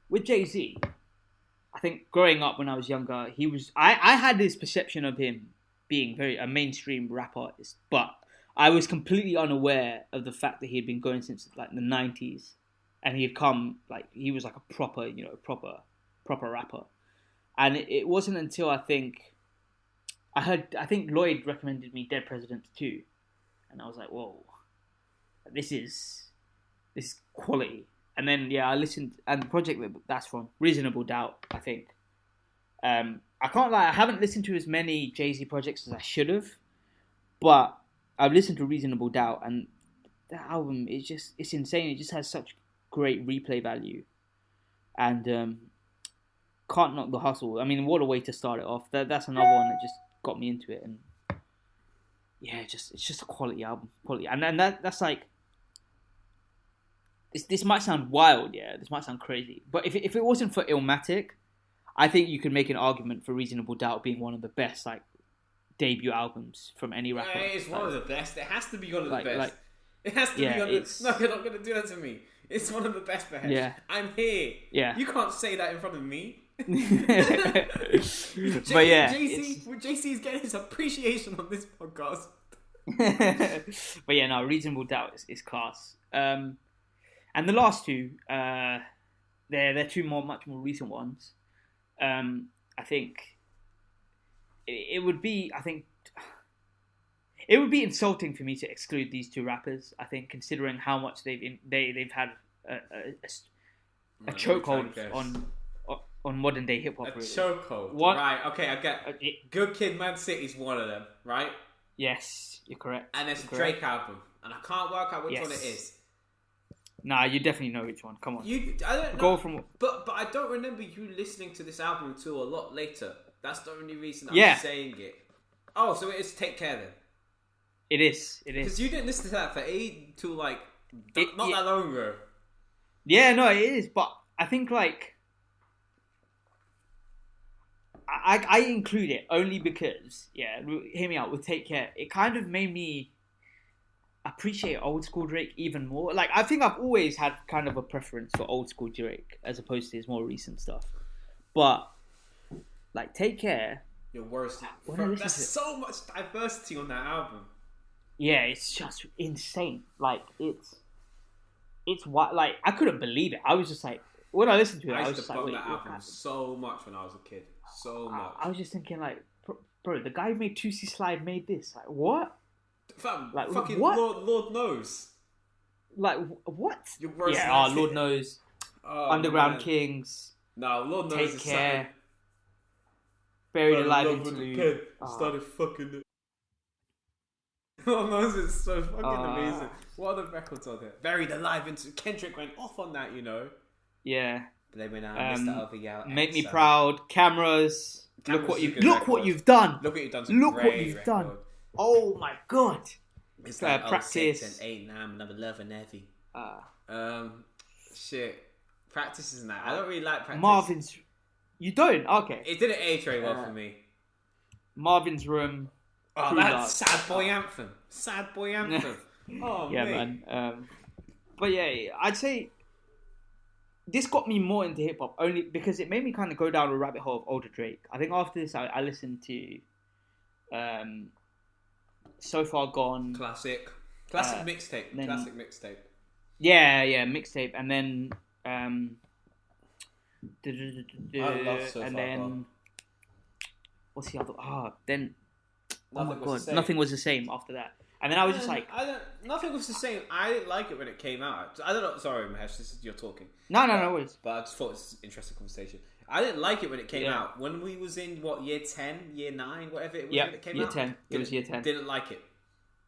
Speaker 2: with Jay-Z, I think growing up when I was younger, he was. I had this perception of him being a mainstream rap artist, but I was completely unaware of the fact that he had been going since like the 90s, and he had come like he was like a proper rapper, and it wasn't until I think Lloyd recommended me Dead Presidents 2, and I was like, whoa, this is quality. And then I listened, and the project that's from Reasonable Doubt, I think. I can't lie, I haven't listened to as many Jay-Z projects as I should have, but I've listened to Reasonable Doubt, and that album is it's insane. It just has such great replay value, and can't knock the hustle. I mean, what a way to start it off. That's another one that just got me into it, and it's just a quality album, and that's like. This might sound wild, this might sound crazy, but if it wasn't for Illmatic, I think you could make an argument for Reasonable Doubt being one of the best like debut albums from any rapper.
Speaker 1: It's one of the best. It has to be one of the best.
Speaker 2: Like,
Speaker 1: it has to be one of the... No, you're not going to do that to me. It's one of the best, Behesh.
Speaker 2: Yeah.
Speaker 1: I'm here.
Speaker 2: Yeah.
Speaker 1: You can't say that in front of me.
Speaker 2: But
Speaker 1: JC is getting his appreciation on this podcast.
Speaker 2: But no, Reasonable Doubt is class. And the last two, they're two much more recent ones. I think it would be insulting for me to exclude these two rappers. I think, considering how much they've had a chokehold on modern day hip hop.
Speaker 1: A chokehold, right? Okay, I get. Good Kid, Mad City's one of them, right?
Speaker 2: Yes, you're correct.
Speaker 1: And there's a Drake album, and I can't work out which one it is.
Speaker 2: Nah, you definitely know which one. Come on.
Speaker 1: I don't know. But I don't remember you listening to this album until a lot later. That's the only reason I'm saying it. Oh, so it is Take Care then.
Speaker 2: It is.
Speaker 1: Because you didn't listen to that for till like that long ago.
Speaker 2: Yeah, no, it is. But I think like I include it only because hear me out with Take Care. It kind of made me appreciate old school Drake even more. Like, I think I've always had kind of a preference for old school Drake as opposed to his more recent stuff. But like, Take Care.
Speaker 1: Your worst. There's so much diversity on that album.
Speaker 2: Yeah, it's just insane. Like, it's what, like, I couldn't believe it. I was just like, when I listened to it, I was just like, wait,
Speaker 1: that album so much when I was a kid. So much.
Speaker 2: I was just thinking, like, bro, the guy who made 2C Slide made this. Like, what?
Speaker 1: Fam,
Speaker 2: like,
Speaker 1: fucking
Speaker 2: what?
Speaker 1: Lord knows.
Speaker 2: Like, what?
Speaker 1: Lord
Speaker 2: knows. Underground Kings.
Speaker 1: No, Lord knows.
Speaker 2: Take Care. Buried Alive Interlude.
Speaker 1: Started fucking it. Lord knows it's so fucking amazing. What other records are there? Buried Alive Interlude. Kendrick went off on that, you know.
Speaker 2: Yeah.
Speaker 1: But they went out. Mr. LVL.
Speaker 2: Make Me Proud. Cameras. Look what you've done.
Speaker 1: Look what you've done.
Speaker 2: Look what you've done. Oh my god!
Speaker 1: It's like
Speaker 2: Practice
Speaker 1: 06 and 8 and I'm number 11 heavy. Shit. Practice isn't that. I don't really like Practice.
Speaker 2: Marvin's. You don't? Okay.
Speaker 1: It didn't age very well for me.
Speaker 2: Marvin's Room.
Speaker 1: Oh, that's Sad Boy Anthem. Sad Boy Anthem. Oh
Speaker 2: yeah,
Speaker 1: mate.
Speaker 2: Man. But yeah, I'd say this got me more into hip hop only because it made me kind of go down a rabbit hole of older Drake. I think after this, I listened to. So Far Gone.
Speaker 1: Classic mixtape. Classic mixtape.
Speaker 2: Yeah, mixtape. And then
Speaker 1: I love So Far Gone.
Speaker 2: What's the other? Then Nothing Was the Same after that. And then I was just like,
Speaker 1: Nothing Was the Same. I didn't like it when it came out. I don't know. Sorry, Mahesh, this is you're talking.
Speaker 2: No worries.
Speaker 1: But I just thought it was an interesting conversation. I didn't like it when it came out. When we was in, year 10, year 9, whatever it was when it came
Speaker 2: year
Speaker 1: out?
Speaker 2: 10. It was year 10.
Speaker 1: Didn't like it.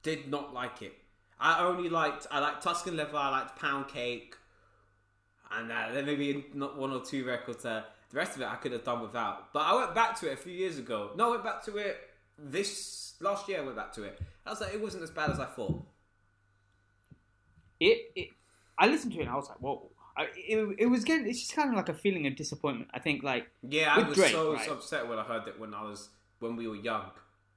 Speaker 1: Did not like it. I liked Tuscan Leather, I liked Pound Cake, and then maybe not one or two records there. The rest of it I could have done without. But I went back to it a few years ago. No, I went back to it last year I went back to it. I was like, it wasn't as bad as I thought.
Speaker 2: I listened to it and I was like, whoa. It's just kind of like a feeling of disappointment. I think like
Speaker 1: I was Drake, so upset when I heard it when we were young.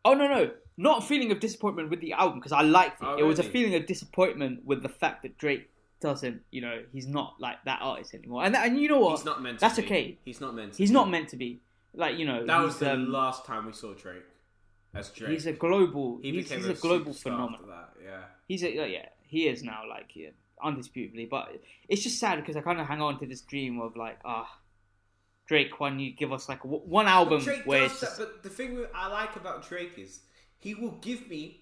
Speaker 2: Oh no, not a feeling of disappointment with the album because I liked it. It was a feeling of disappointment with the fact that Drake doesn't, he's not like that artist anymore. And you know what?
Speaker 1: He's not meant to
Speaker 2: That's
Speaker 1: be.
Speaker 2: okay.
Speaker 1: He's not meant to
Speaker 2: He's
Speaker 1: be.
Speaker 2: not meant to be. Like,
Speaker 1: that was the last time we saw Drake as Drake.
Speaker 2: He's a global. He's a global phenomenon.
Speaker 1: After that, yeah.
Speaker 2: He is now, like, undisputably. But it's just sad because I kind of hang on to this dream of like, Drake, why don't you give us like one album where it's just...
Speaker 1: But the thing I like about Drake is he will give me.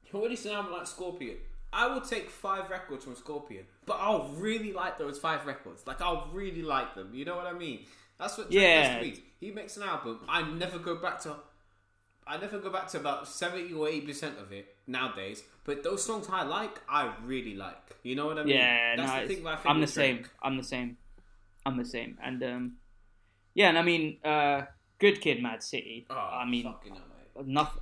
Speaker 1: He'll release an album like Scorpion. I will take 5 records from Scorpion, but I'll really like those 5 records. Like, I'll really like them. You know what I mean? That's what Drake does to me. He makes an album. I never go back to about 70 or 80% of it nowadays. But those songs I really like. You know what I mean?
Speaker 2: Yeah,
Speaker 1: that's the thing about
Speaker 2: I'm the same. I'm the same. And and I mean, Good Kid, Mad City.
Speaker 1: Oh,
Speaker 2: I mean,
Speaker 1: fucking hell, mate.
Speaker 2: Nothing.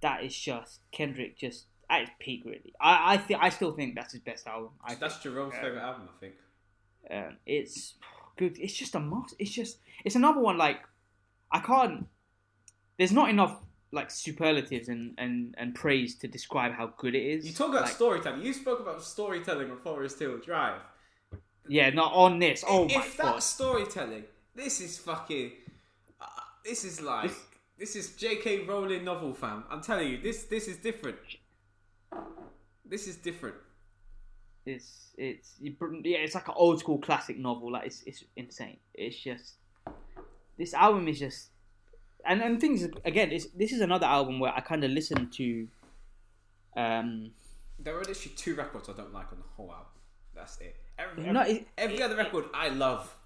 Speaker 2: That is just Kendrick just at his peak, really. I still think that's his best album.
Speaker 1: That's Jerome's favorite album, I think.
Speaker 2: It's good. It's just a must. It's another one. Like, I can't. There's not enough like superlatives and praise to describe how good it is.
Speaker 1: You talk about storytelling. You spoke about storytelling on Forest Hill Drive.
Speaker 2: Yeah, not on this. Oh my god!
Speaker 1: If that's storytelling, this is fucking. This is like. This is J.K. Rowling novel, fam. I'm telling you, this is different. This is different.
Speaker 2: It's like an old school classic novel. Like it's insane. It's just this album is just and things again. This is another album where I kind of listen to.
Speaker 1: There are literally 2 records I don't like on the whole album. That's it. Every other record I love.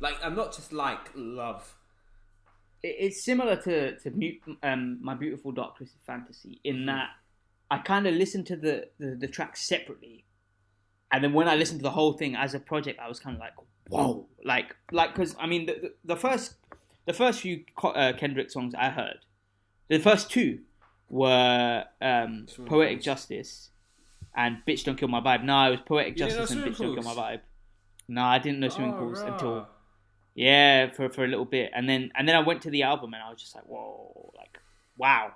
Speaker 1: Like, I'm not just love.
Speaker 2: It's similar to My Beautiful Dark Twisted Fantasy in that I kind of listen to the tracks separately, and then when I listen to the whole thing as a project, I was kind of like, whoa, like because I mean the first few Kendrick songs I heard, the first 2 were Poetic Justice and Bitch Don't Kill My Vibe. No, it was Poetic Justice and Bitch Don't Kill My Vibe. No, I didn't know Swimming Pools until for a little bit, and then I went to the album and I was just like, whoa, like wow,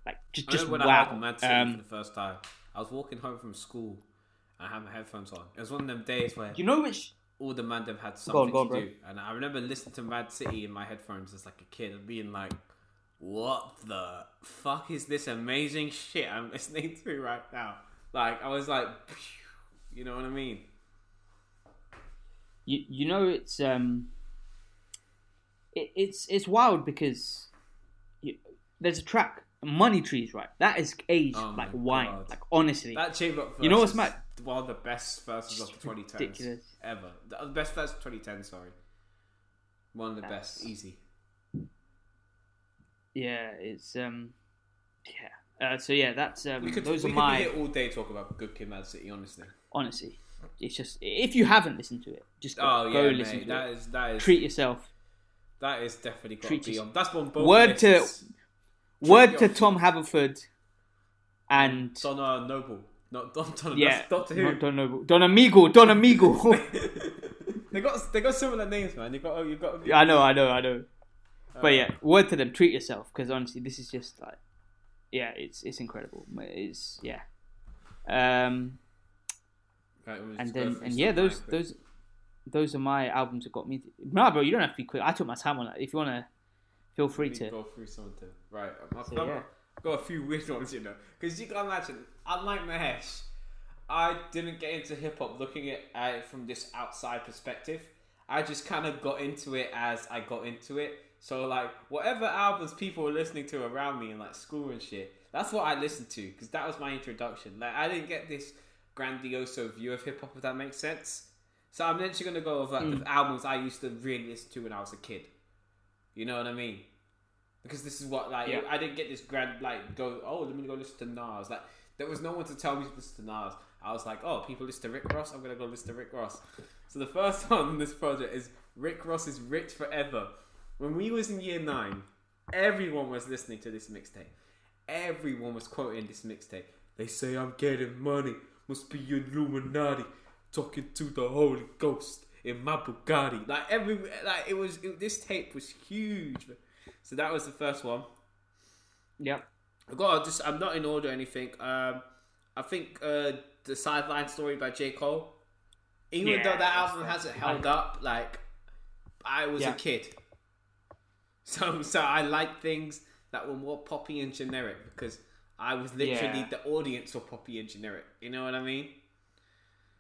Speaker 2: like just
Speaker 1: when
Speaker 2: wow.
Speaker 1: I heard Mad City for the first time, I was walking home from school and I had my headphones on. It was one of them days where all the man them had something to do, and I remember listening to Mad City in my headphones as like a kid and being like, what the fuck is this amazing shit I'm listening to right now? Like, I was like, you know what I mean?
Speaker 2: It's wild because there's a track, Money Trees, right? That is aged like wine. God. Like, honestly.
Speaker 1: That Chamber Up verse,
Speaker 2: you know what's mad?
Speaker 1: One of the best verses of the 2010s.
Speaker 2: Ridiculous.
Speaker 1: Ever. The best verse of 2010, sorry. One of the best. Easy.
Speaker 2: Yeah, it's... so yeah, that's...
Speaker 1: we could be here all day talk about Good Kid, Mad City, honestly.
Speaker 2: Honestly. It's just... If you haven't listened to it, just go listen to it. That is... Treat yourself.
Speaker 1: That is definitely got to be on. That's one both
Speaker 2: Word to Tom Haverford and...
Speaker 1: Donna Noble. Not Don.
Speaker 2: Yeah.
Speaker 1: Doctor Who.
Speaker 2: Not Don Noble. Don Amigo.
Speaker 1: they got similar names, man. You got.
Speaker 2: I know. But yeah, word to them. Treat yourself, because honestly, this is just like, yeah, it's incredible. It's yeah. And those are my albums that got me. No, bro, you don't have to be quick. I took my time on that. If you wanna, feel free to
Speaker 1: go through something. Right, I've got a few weird ones, you know, because you can imagine. Unlike Mahesh, I didn't get into hip hop looking at it from this outside perspective. I just kind of got into it as I got into it. So like whatever albums people were listening to around me in like school and shit, that's what I listened to because that was my introduction. Like I didn't get this grandioso view of hip hop, if that makes sense. So I'm literally gonna go with like the albums I used to really listen to when I was a kid. You know what I mean? Because this is what like I didn't get this grand like let me go listen to Nas. Like there was no one to tell me to listen to Nas. I was like, people listen to Rick Ross. I'm gonna go listen to Rick Ross. So the first one on this project is Rick Ross's "Rich Forever." When we was in year 9, everyone was listening to this mixtape. Everyone was quoting this mixtape. They say I'm getting money, must be Illuminati, talking to the Holy Ghost in my Bugatti. This tape was huge. So that was the first one.
Speaker 2: Yep.
Speaker 1: I'm not in order or anything. I think the Sideline Story by J. Cole. Even though that album hasn't held up, like, I was a kid. So I like things that were more poppy and generic because I was literally the audience for poppy and generic. You know what I mean?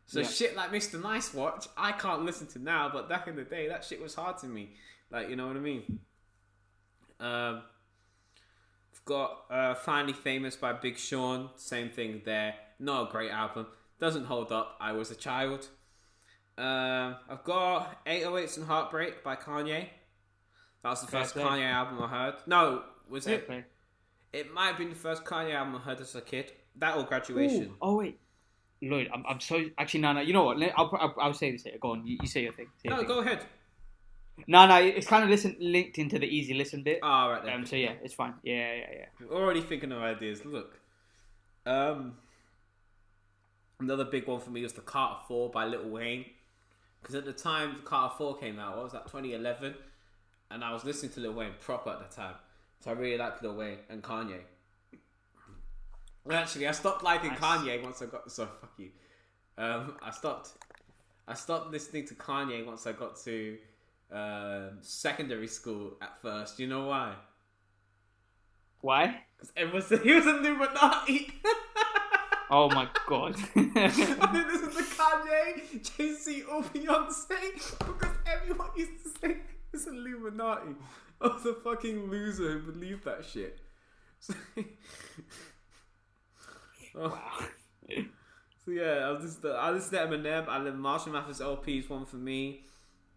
Speaker 1: So shit like Mr. Nice Watch, I can't listen to now, but back in the day, that shit was hard to me. Like, you know what I mean? I've got Finally Famous by Big Sean. Same thing there. Not a great album. Doesn't hold up. I was a child. I've got 808s and Heartbreak by Kanye. That was the first Kanye album I heard. No, was it? It might have been the first Kanye album I heard as a kid. That or Graduation.
Speaker 2: Ooh, oh wait, Lloyd, I'm so actually no. You know what? I'll say this here. Go on, you say your thing.
Speaker 1: Go ahead.
Speaker 2: No, it's kind of linked into the easy listen bit.
Speaker 1: Oh, right then.
Speaker 2: So yeah, it's fine. Yeah.
Speaker 1: We're already thinking of ideas. Look, another big one for me was the Carter 4 by Lil Wayne. Because at the time the Carter 4 came out, what was that, 2011? And I was listening to Lil Wayne proper at the time. So I really liked Lil Wayne and Kanye. Actually, I stopped liking Kanye once I got... So, fuck you. I stopped listening to Kanye once I got to secondary school at first. You know why?
Speaker 2: Why?
Speaker 1: Because he was an Illuminati.
Speaker 2: Oh my god.
Speaker 1: I didn't listen to Kanye, Jay-Z or Beyonce because everyone used to say it's Illuminati. I was a fucking loser who believed that shit.
Speaker 2: Wow.
Speaker 1: So yeah, I listened to Eminem. I live Marshall Mathers LP's one for me.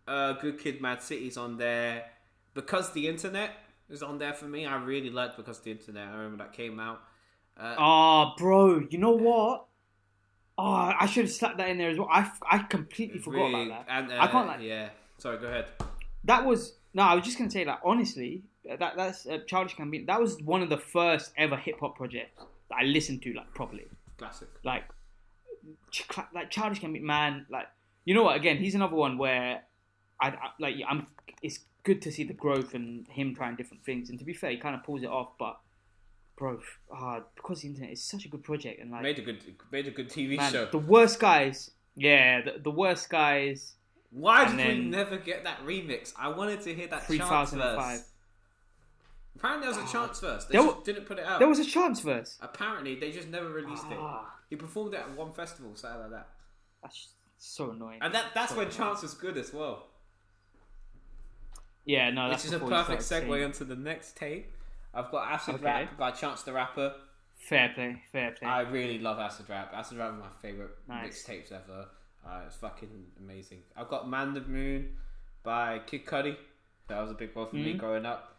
Speaker 1: Good Kid, Mad City's on there. Because the Internet is on there for me. I really liked Because the Internet. I remember that came out.
Speaker 2: Bro, you know what? Oh, I should have slapped that in there as well. I completely forgot about that.
Speaker 1: And,
Speaker 2: I can't
Speaker 1: yeah. Sorry, go ahead.
Speaker 2: I was just gonna say that honestly, that's Childish Gambino. That was one of the first ever hip hop projects that I listened to like properly.
Speaker 1: Classic.
Speaker 2: Like Childish Gambino, man. Like, you know what? Again, he's another one where it's good to see the growth and him trying different things. And to be fair, he kind of pulls it off, but. Bro, Because the Internet is such a good project and like
Speaker 1: made a good TV show.
Speaker 2: The Worst Guys, the Worst Guys.
Speaker 1: Why did we never get that remix? I wanted to hear that Chance verse. Apparently, there was a Chance verse. They just didn't put it out.
Speaker 2: There was a Chance verse.
Speaker 1: Apparently, they just never released it. He performed it at one festival, something like that.
Speaker 2: That's so annoying.
Speaker 1: And that's when Chance was good as well.
Speaker 2: Yeah, no, that's
Speaker 1: which is a perfect segue onto the next tape. I've got Acid Rap by Chance the Rapper.
Speaker 2: Fair play.
Speaker 1: I really love Acid Rap. Acid Rap is my favourite mixtapes ever. It's fucking amazing. I've got Man the Moon by Kid Cudi. That was a big one for me growing up.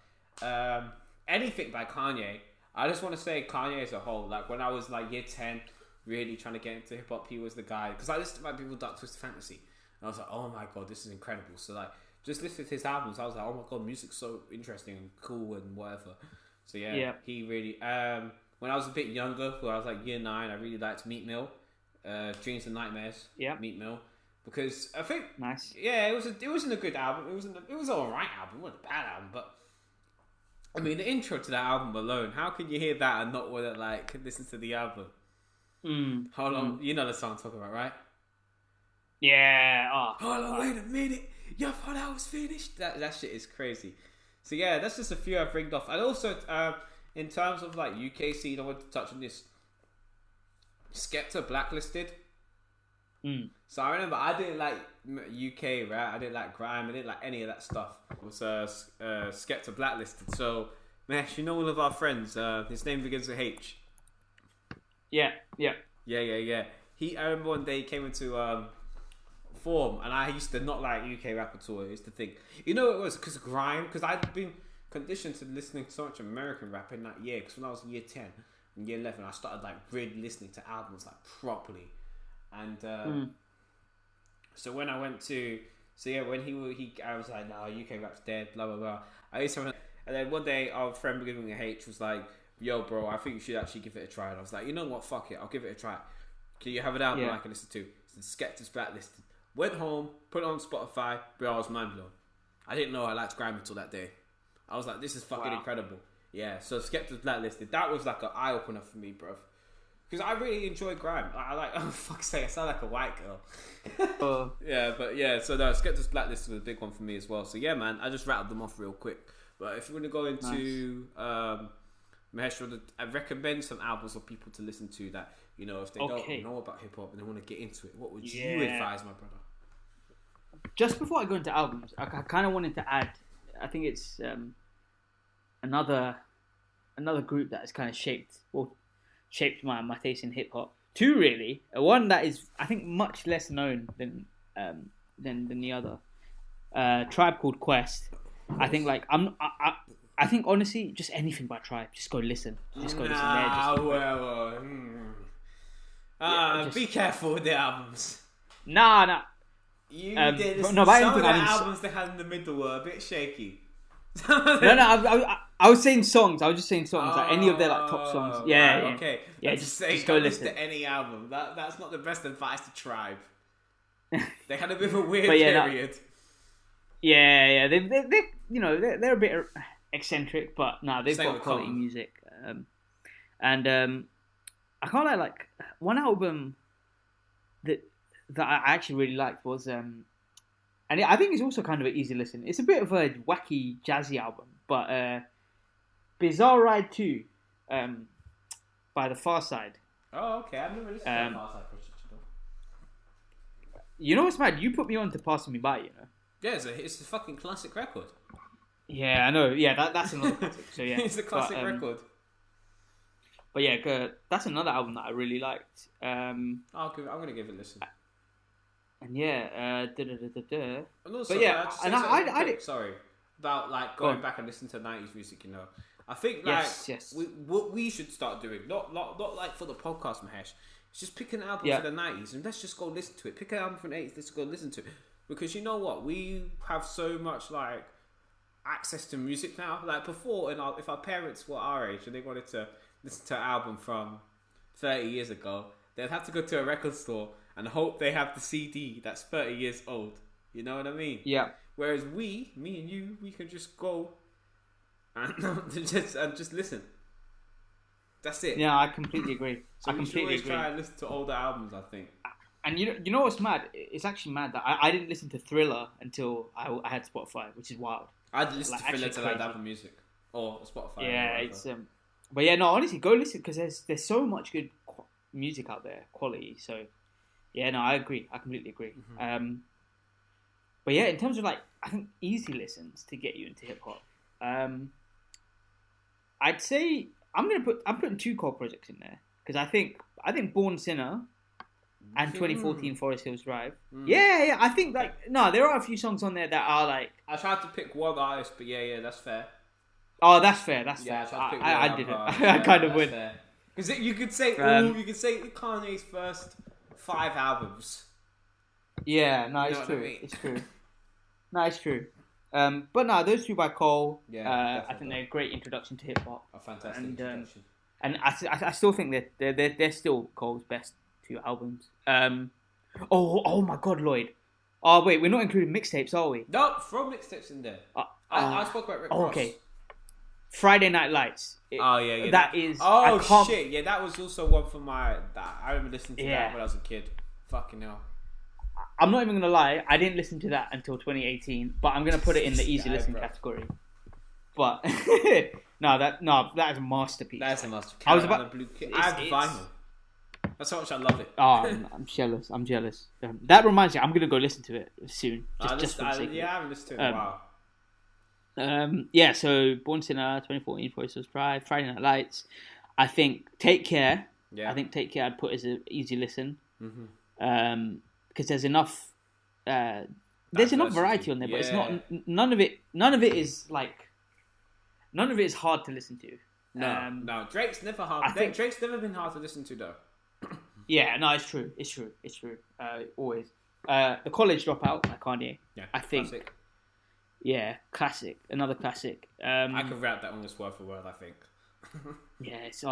Speaker 1: Anything by Kanye. I just want to say Kanye as a whole. Like when I was like year 10, really trying to get into hip hop, he was the guy. Because I listened to my people Dark Twisted Fantasy. And I was like, oh my god, this is incredible. So like, just listening to his albums, I was like, oh my god, music's so interesting and cool and whatever. So yeah, he really. When I was a bit younger, when I was like year 9, I really liked Meat Mill, Dreams and Nightmares. Yeah, Meat Mill, because I think it wasn't a good album. It was an alright album. It wasn't a bad album, but I mean the intro to that album alone. How can you hear that and not want to like listen to the album? Hold on, you know the song I'm talking about, right?
Speaker 2: Yeah.
Speaker 1: Hold on, wait a minute. You thought I was finished? That shit is crazy. So yeah, that's just a few I've ringed off. And also, in terms of like UK scene, I want to touch on this. Skepta Blacklisted. So I remember I didn't like UK rap. I didn't like grime. I didn't like any of that stuff. It was Skepta Blacklisted. So, Mesh, you know one of our friends. His name begins with H. Yeah. I remember one day he came into Form, and I used to not like UK rap at all. I used to think, you know, it was because of grime. Because I'd been conditioned to listening to so much American rap in that year. Because when I was year 10 and year 11, I started like really listening to albums like properly. And so when I went to, when I was like, no, UK rap's dead, blah blah blah. I used to, and then one day our friend giving a H was like, yo, bro, I think you should actually give it a try. And I was like, you know what, fuck it, I'll give it a try. Can you have an album I can listen to? It's Skepta's Blacklisted. Went home, put it on Spotify, bro, I was mind blown. I didn't know I liked grime until that day. I was like, this is fucking incredible. Yeah, so Skepta's Blacklisted. That was like an eye opener for me, bro. Because I really enjoy grime. I like. Oh fuck's sake! I sound like a white girl. Yeah, but yeah. So no, Skepta's Blacklist was a big one for me as well. So yeah, man, I just rattled them off real quick. But if you're gonna go into Mahesh, I recommend some albums for people to listen to that, you know, if they don't know about hip hop and they want to get into it. What would you advise, my brother?
Speaker 2: Just before I go into albums, I kind of wanted to add. I think it's another group that has kind of shaped my taste in hip hop. Two really, one that is I think much less known than the other. Tribe Called Quest. I think like I think honestly, just anything by Tribe, just go listen. Just go listen there.
Speaker 1: Be careful with the albums.
Speaker 2: Nah.
Speaker 1: You did. Some of the albums they had in the middle were a bit shaky.
Speaker 2: I was saying songs. I was just saying songs, like any of their like top songs. Yeah,
Speaker 1: right, okay.
Speaker 2: Yeah, just go listen
Speaker 1: to any album. That's not the best advice to Tribe. They had a bit of a weird period.
Speaker 2: Yeah. They you know they're a bit eccentric, but they've got quality music. And I can't like one album that I actually really liked was and I think it's also kind of an easy listen. It's a bit of a wacky jazzy album, but Bizarre Ride 2 by The Far Side.
Speaker 1: Oh, okay. I've never listened to The Far Side project.
Speaker 2: You know what's mad? You put me on to Passing Me By, you know.
Speaker 1: Yeah, it's a fucking classic record.
Speaker 2: Yeah, I know. Yeah, that's another classic. So yeah,
Speaker 1: it's a classic record.
Speaker 2: But yeah, that's another album that I really liked.
Speaker 1: I'm gonna give it a listen.
Speaker 2: And yeah,
Speaker 1: And also,
Speaker 2: but yeah, I
Speaker 1: sorry about like going back and listening to 90s music. You know, I think like what we should start doing, not like for the podcast, Mahesh. It's just pick an album for the 90s and let's just go listen to it. Pick an album from the 80s, let's go listen to it. Because you know what, we have so much like access to music now. Like before, if our parents were our age and they wanted to listen to an album from 30 years ago, they'd have to go to a record store and hope they have the CD that's 30 years old. You know what I mean?
Speaker 2: Yeah.
Speaker 1: Whereas me and you, we can just go and just listen. That's it.
Speaker 2: Yeah, I completely agree.
Speaker 1: So we should always try and listen to older albums, I think.
Speaker 2: And you know what's mad? It's actually mad that I didn't listen to Thriller until I had Spotify, which is wild.
Speaker 1: I'd listen to Thriller till I had Apple Music or Spotify.
Speaker 2: Yeah, it's but yeah, no, honestly, go listen because there's so much good music out there, quality. So yeah, no, I agree. I completely agree. Mm-hmm. But yeah, in terms of like, I think easy listens to get you into hip hop. I'd say I'm putting two core projects in there because I think Born Sinner and 2014 Forest Hills Drive. Yeah, I think like there are a few songs on there that are like.
Speaker 1: I tried to pick one artist, but yeah, that's fair.
Speaker 2: Oh, that's fair. I did it. I kind of would.
Speaker 1: Because you could say Kanye's first 5 albums.
Speaker 2: Yeah, no, it's true. I mean? It's true. No, it's true. But no, those two by Cole. Yeah, I think they're a great introduction to hip hop.
Speaker 1: A fantastic introduction.
Speaker 2: And I still think that they're still Cole's best 2 albums. Oh my God, Lloyd. Oh wait, we're not including mixtapes, are we?
Speaker 1: No, throw mixtapes in there. I spoke about Rick Ross.
Speaker 2: Okay. Friday Night Lights.
Speaker 1: Yeah.
Speaker 2: That is.
Speaker 1: Oh shit! Yeah, that was also one for I remember listening to that when I was a kid. Fucking hell.
Speaker 2: I'm not even gonna lie. I didn't listen to that until 2018, but I'm gonna put it in the easy listen category. But that is a masterpiece.
Speaker 1: That's a masterpiece. I have vinyl. That's how much I love it.
Speaker 2: Oh, I'm jealous. That reminds me, I'm gonna go listen to it soon. Just for the sake of it.
Speaker 1: I haven't listened to it in a while.
Speaker 2: So Born Sinner, 2014, Forest Hills Drive, Friday Night Lights. I think Take Care. Yeah. I think Take Care I'd put as an easy listen. Mm-hmm. Because there's enough variety on there, but it's not none of it is hard to listen to.
Speaker 1: No, Drake's never hard. Drake's never been hard to listen to though.
Speaker 2: Yeah, no, it's true. Always. The College Dropout by Kanye. Yeah, I think. Classic. Yeah, classic. Another classic.
Speaker 1: I could rap that one as word for word, I think.
Speaker 2: Yeah, it's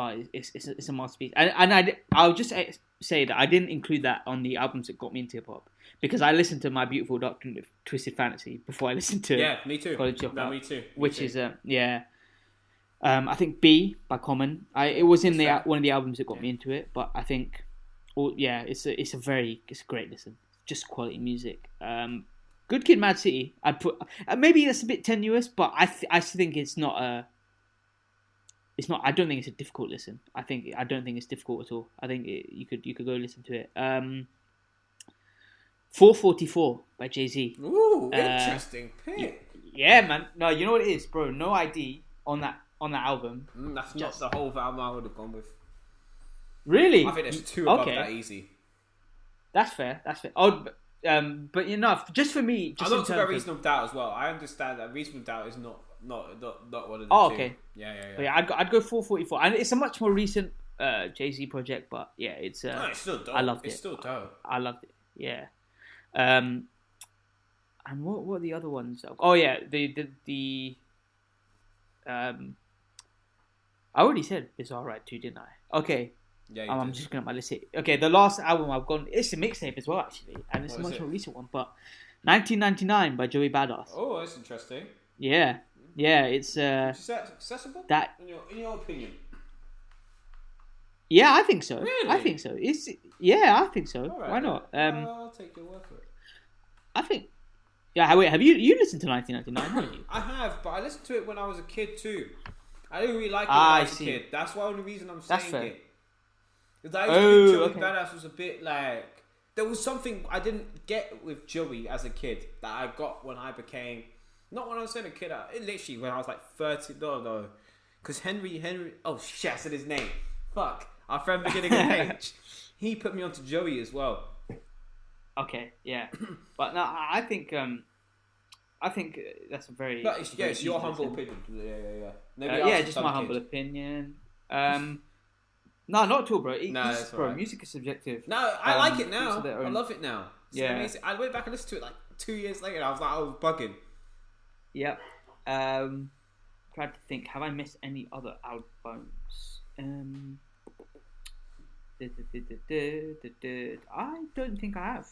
Speaker 2: a masterpiece. And I'll just say that I didn't include that on the albums that got me into hip hop because I listened to My Beautiful Dark Twisted Fantasy before I listened to
Speaker 1: me too.
Speaker 2: College Dropout.
Speaker 1: No, me too.
Speaker 2: Which is I think B by Common. It was in one of the albums that got me into it, but I think, it's a great listen. Just quality music. Good Kid, Mad City. I'd put maybe that's a bit tenuous, but I think it's not a. It's not. I don't think it's a difficult listen. I don't think it's difficult at all. I think you could go listen to it. 444 by Jay-Z.
Speaker 1: Ooh, interesting pick.
Speaker 2: Yeah, man. No, you know what it is, bro. No ID on that album.
Speaker 1: That's just not the whole album I would have gone with.
Speaker 2: Really?
Speaker 1: I think there's two above that easy.
Speaker 2: That's fair. Oh, but just for me,
Speaker 1: I looked at Reasonable Doubt as well. I understand that Reasonable Doubt is not one of the two.
Speaker 2: Okay.
Speaker 1: Yeah.
Speaker 2: But yeah, I'd go 444, and it's a much more recent Jay-Z project, but yeah, it's.
Speaker 1: It's still dope.
Speaker 2: I loved it.
Speaker 1: It's still dope.
Speaker 2: I loved it. Yeah. And what are the other ones? Oh yeah, the I already said Bizarre Ride 2, didn't I? Okay.
Speaker 1: Yeah,
Speaker 2: I'm just looking at my list here. Okay, the last album I've gone, it's a mixtape as well, actually, and it's a much more recent one, but 1999 by Joey Badass.
Speaker 1: Oh, that's interesting.
Speaker 2: Yeah, it's...
Speaker 1: Is that accessible? In your opinion?
Speaker 2: Yeah, I think so.
Speaker 1: Really?
Speaker 2: I think so. I think so.
Speaker 1: Right,
Speaker 2: why not?
Speaker 1: I'll take your word for it.
Speaker 2: I think... Yeah, wait, have you listened to 1999, haven't you?
Speaker 1: I have, but I listened to it when I was a kid too. I didn't really like it when I was a kid. That's the only reason I'm saying it. Because I used to think Joey Badass was a bit like... There was something I didn't get with Joey as a kid that I got when I became... Not when I was a kid, literally when I was like 30... No. Because Henry... Oh shit, I said his name. Fuck. Our friend beginning of page. He put me onto Joey as well.
Speaker 2: Okay, yeah. But no, I think that's a very...
Speaker 1: But it's your humble opinion. Yeah.
Speaker 2: Yeah, just my humble opinion. No, not at all, bro. Right. Music is subjective.
Speaker 1: No, I like it now. I love it now. It's
Speaker 2: amazing.
Speaker 1: I went back and listened to it like 2 years later. I was like, I was bugging.
Speaker 2: Yep. Tried to think. Have I missed any other albums? I don't think I have.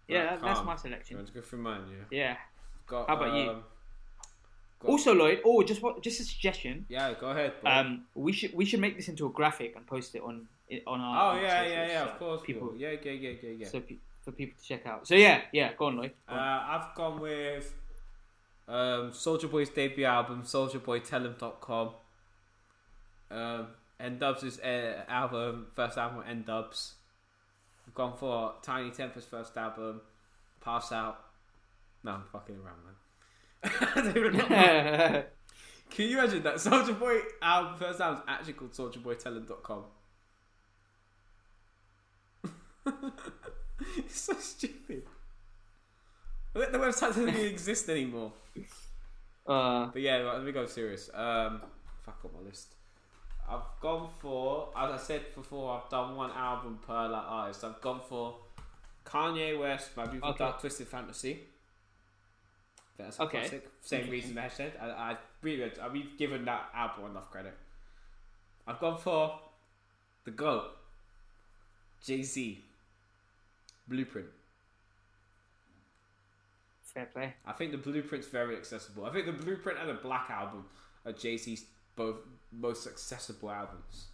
Speaker 2: That's my selection.
Speaker 1: You want to go through mine?
Speaker 2: Yeah.
Speaker 1: How
Speaker 2: about you? Also, Lloyd, just a suggestion.
Speaker 1: Yeah, go ahead. Bro.
Speaker 2: We should make this into a graphic and post it on our.
Speaker 1: Oh yeah, of course. People, yeah.
Speaker 2: So for people to check out. So yeah, go on, Lloyd.
Speaker 1: I've gone with Soulja Boy's debut album, SouljaBoyTellHim.com. N-Dubs' first album, N-Dubs. I've gone for Tiny Temper's first album, Pass Out. No, I'm fucking around, man. Can you imagine that Soulja Boy first album is actually called SouljaBoyTellHim.com? It's so stupid. The website doesn't even exist anymore. But yeah, let me go serious. Fuck up my list. I've gone for, as I said before, I've done one album per artist. I've gone for Kanye West, My Beautiful Dark Twisted Fantasy. That's a classic. Same reason that I said. We've given that album enough credit. I've gone for the GOAT, Jay-Z, Blueprint.
Speaker 2: Fair play.
Speaker 1: I think the Blueprint's very accessible. I think the Blueprint and the Black Album are Jay-Z's both most accessible albums.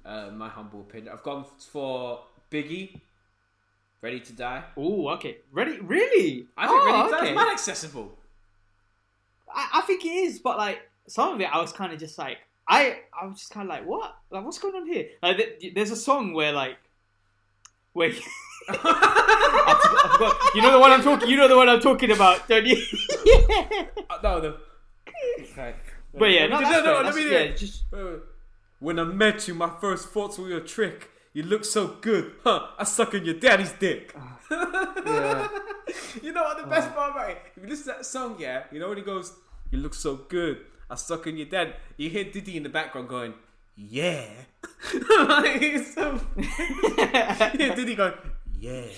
Speaker 1: My humble opinion. I've gone for Biggie, Ready to Die.
Speaker 2: Oh, okay. Really?
Speaker 1: I think Ready to Die is mad accessible.
Speaker 2: I think it is, but like some of it, I was kind of just like, I was just kind of like, what? Like, what's going on here? Like, there's a song where I forgot. You know the one I'm talking. You know the one I'm talking about, don't you?
Speaker 1: Yeah. No. Okay.
Speaker 2: But yeah, no. Let me do it.
Speaker 1: Just when I met you, my first thoughts were your trick. You look so good, huh? I suck on your daddy's dick.
Speaker 2: Yeah.
Speaker 1: You know what the best part about it? If you listen to that song, yeah, you know when he goes, "You look so good, I suck on your dad." You hear Diddy in the background going, "Yeah." It's so. You hear Diddy going, "Yeah."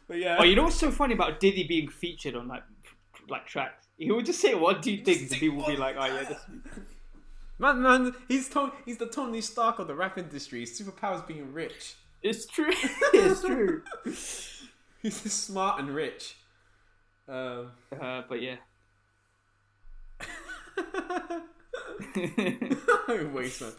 Speaker 1: But yeah.
Speaker 2: Oh, you know what's so funny about Diddy being featured on like tracks? He would just say one, two things, and people would be like, "Oh yeah, that's."
Speaker 1: Man, he's the Tony Stark of the rap industry. His superpower's being rich.
Speaker 2: It's true. It's true.
Speaker 1: He's just smart and rich.
Speaker 2: But yeah.
Speaker 1: Waste, man.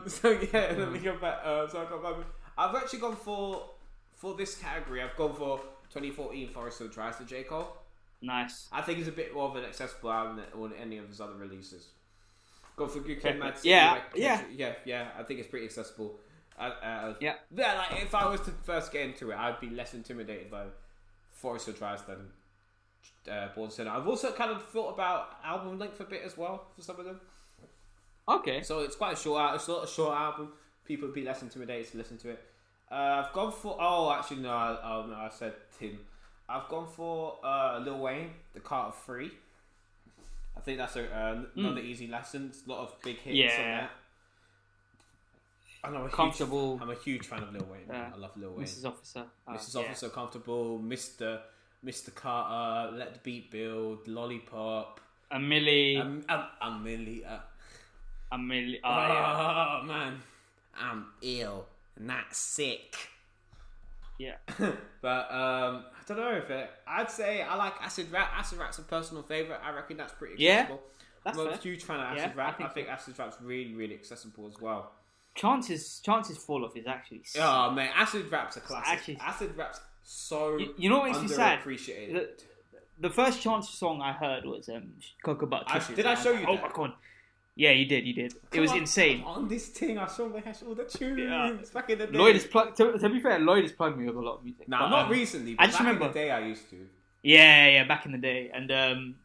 Speaker 1: So yeah, let me go back. So I got back. I've actually gone for this category. I've gone for 2014 Forest Hill Drive to J. Cole.
Speaker 2: Nice.
Speaker 1: I think it's a bit more of an accessible album than any of his other releases. Go for Good Kid, Mad City.
Speaker 2: Yeah.
Speaker 1: I think it's pretty accessible.
Speaker 2: Yeah.
Speaker 1: Like if I was to first get into it, I'd be less intimidated by Forest Hill Drive than Born Sinner. I've also kind of thought about album length a bit as well for some of them.
Speaker 2: Okay.
Speaker 1: So it's quite a short album. People would be less intimidated to listen to it. I've gone for I said Tim. I've gone for Lil Wayne, The Carter 3. I think that's another easy lesson. A lot of big hits on that. I'm a huge fan of Lil Wayne. I love Lil Wayne.
Speaker 2: Mrs. Officer.
Speaker 1: Mrs. Officer, Comfortable, Mr. Carter, Let the Beat Build, Lollipop.
Speaker 2: A Millie.
Speaker 1: Oh man, I'm ill, not sick.
Speaker 2: Yeah.
Speaker 1: But I don't know if I'd say I like Acid Rap. Acid Rap's a personal favourite. I reckon that's pretty accessible.
Speaker 2: That's
Speaker 1: I'm a huge fan of Acid Rap. I think
Speaker 2: so.
Speaker 1: Acid Rap's really, really accessible as well.
Speaker 2: Chances Fall Off is actually sick.
Speaker 1: Oh man, Acid Rap's a classic. Acid Rap's so
Speaker 2: you know what makes me sad?
Speaker 1: Underappreciated.
Speaker 2: The first Chance song I heard was Cocoa Butter Kisses.
Speaker 1: Did I show you that?
Speaker 2: Oh my god. Yeah, you did. It was insane.
Speaker 1: On this thing, I showed all the tunes back in the day.
Speaker 2: Lloyd is plugged. To be fair, Lloyd has plugged me with a lot of music.
Speaker 1: Nah, not recently. But I just remember in the day I used to.
Speaker 2: Yeah, back in the day, and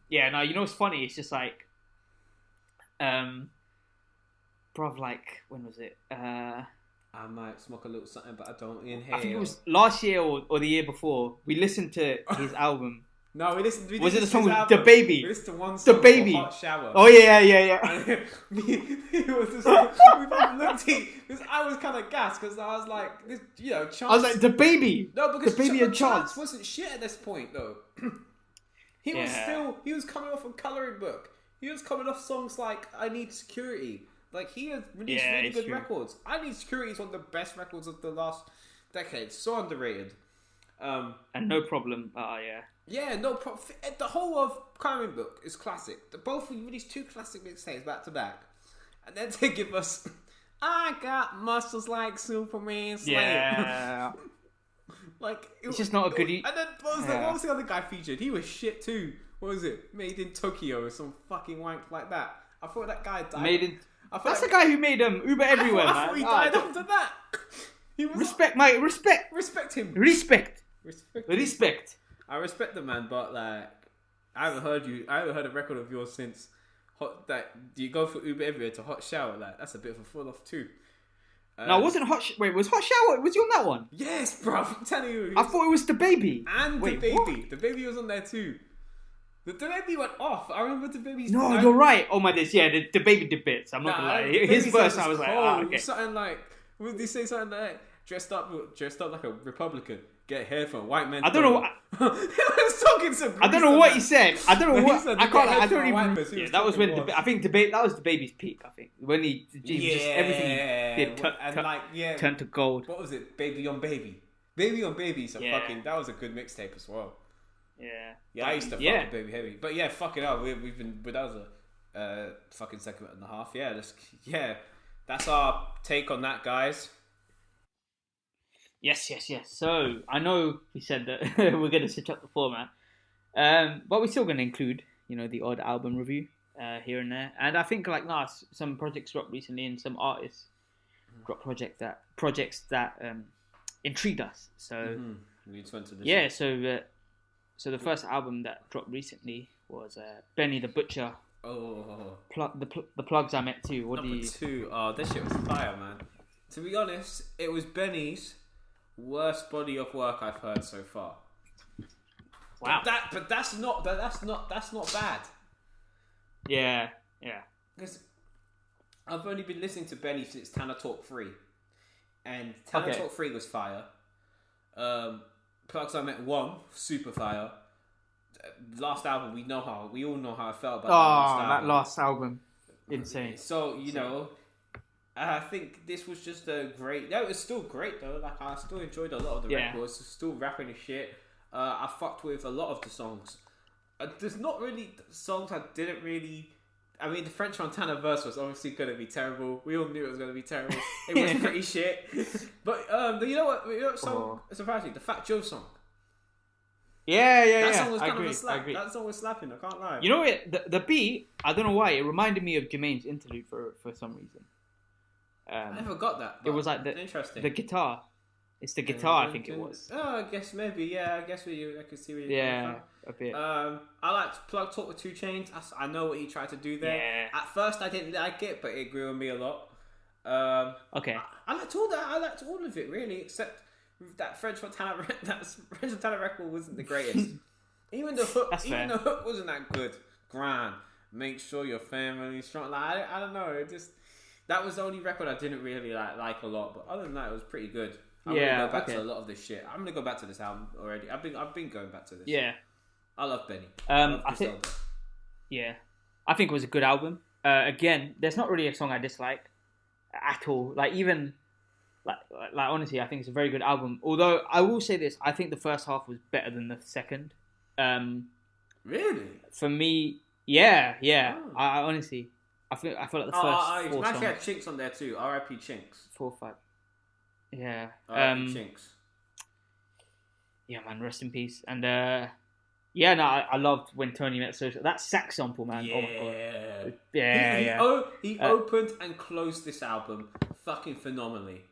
Speaker 2: you know what's funny? It's just like, bruv, like when was it?
Speaker 1: I might smoke a little something, but I don't inhale.
Speaker 2: I think it was last year or the year before. We listened to his album.
Speaker 1: No, we listened.
Speaker 2: Was it the song with The Baby?
Speaker 1: We listened to one song, Hot Shower.
Speaker 2: Oh yeah.
Speaker 1: It was just we both looked at because I was kind of gassed because I was like, this, Chance.
Speaker 2: I was like, The Baby.
Speaker 1: No, because
Speaker 2: The Baby and Chance
Speaker 1: wasn't shit at this point though. He was coming off a colouring book. He was coming off songs like I Need Security. Like he has released really good records. I Need Security is one of the best records of the last decade. So underrated.
Speaker 2: And No Problem.
Speaker 1: Yeah, no problem. The whole of Coloring Book is classic. Both released 2 classic mixtapes back to back, and then they give us "I Got Muscles Like Superman."
Speaker 2: Yeah.
Speaker 1: Like
Speaker 2: it's just not a good.
Speaker 1: And then what was the other guy featured? He was shit too. What was it? Made in Tokyo or some fucking wank like that. I thought that guy died.
Speaker 2: That's the guy who made Uber Everywhere, man.
Speaker 1: I thought he died after that. He was
Speaker 2: respect, mate.
Speaker 1: Respect him.
Speaker 2: Respect. I
Speaker 1: respect the man, but like, I haven't heard a record of yours since. Do you go for Uber Everywhere to Hot Shower? Like, that's a bit of a fall off too.
Speaker 2: No, it wasn't Wait, was Hot Shower? Was you on that one?
Speaker 1: Yes, bro. I'm telling you.
Speaker 2: I thought it was The Baby.
Speaker 1: And The Baby. What? The Baby was on there too. The Baby went off. I remember The Baby's.
Speaker 2: No, you're right. Oh my days. Yeah, the Baby did bits. I'm not gonna lie. His verse, I was like, okay.
Speaker 1: Something like, would they say something like dressed up like a Republican? Get hair from white men.
Speaker 2: I don't know.
Speaker 1: He was talking some.
Speaker 2: I don't know what he said. I don't know what.
Speaker 1: I can't. I don't even.
Speaker 2: Yeah, that was when I think that was The Baby's peak. I think when he just everything he did turned to gold.
Speaker 1: What was it? Baby on Baby. Baby on Baby. So fucking. That was a good mixtape as well.
Speaker 2: Yeah.
Speaker 1: I used to fuck with Baby heavy, but yeah, fuck it up. We've been. But that was a fucking segment and a half. Yeah. That's our take on that, guys.
Speaker 2: Yes. So I know we said that we're going to switch up the format, but we're still going to include, the odd album review here and there. And I think some projects dropped recently, and some artists dropped projects that intrigued us. So so the first album that dropped recently was Benny the Butcher.
Speaker 1: Oh,
Speaker 2: the plugs I met too.
Speaker 1: Number 2. Oh, that shit was fire, man. To be honest, it was Benny's worst body of work I've heard so far.
Speaker 2: Wow.
Speaker 1: But that's not bad.
Speaker 2: Yeah.
Speaker 1: Because I've only been listening to Benny since Tanner Talk 3, and Tanner Talk 3 was fire. Plugs I Met 1, super fire. Last album, we all know how I felt about
Speaker 2: that last album. Insane.
Speaker 1: So I think this was just a great. No, it was still great though. Like I still enjoyed a lot of the records. Still rapping and shit. I fucked with a lot of the songs. There's not really songs I didn't really. I mean, the French Montana verse was obviously going to be terrible. We all knew it was going to be terrible. It was pretty shit. But you know what song surprised me? The Fat Joe song.
Speaker 2: Yeah.
Speaker 1: That song was kind of a slap. That song was slapping. I can't lie.
Speaker 2: You know what? The beat. I don't know why. It reminded me of Jermaine's interlude for some reason.
Speaker 1: I never got that.
Speaker 2: It was like the guitar. It's the guitar, I think it was.
Speaker 1: Oh, I guess maybe. Yeah, I guess I could see where you're
Speaker 2: coming from. A bit.
Speaker 1: I liked Plug Talk with 2 Chainz. I know what he tried to do there.
Speaker 2: Yeah.
Speaker 1: At first, I didn't like it, but it grew on me a lot.
Speaker 2: Okay.
Speaker 1: I liked all that. I liked all of it really, except that French Montana record wasn't the greatest. Even the hook wasn't that good. Grand. Make sure your family's strong. Like I don't know. It just that was the only record I didn't really like a lot. But other than that, it was pretty good. I'm gonna go back to a lot of this shit. I'm gonna go back to this album already. I've been going back to this.
Speaker 2: Yeah.
Speaker 1: I love Benny.
Speaker 2: I think it was a good album. Again, there's not really a song I dislike at all. Like even like honestly, I think it's a very good album. Although I will say this, I think the first half was better than the second.
Speaker 1: Really?
Speaker 2: For me, yeah. Oh. I honestly, I feel like the first four songs.
Speaker 1: Actually had Chinks on there too. R.I.P. Chinks.
Speaker 2: 4, 5. Yeah.
Speaker 1: R.I.P. Chinks.
Speaker 2: Yeah, man. Rest in peace. And I loved When Tony Met Social. That sax sample, man.
Speaker 1: Yeah.
Speaker 2: Oh my god. Yeah.
Speaker 1: He opened and closed this album fucking phenomenally.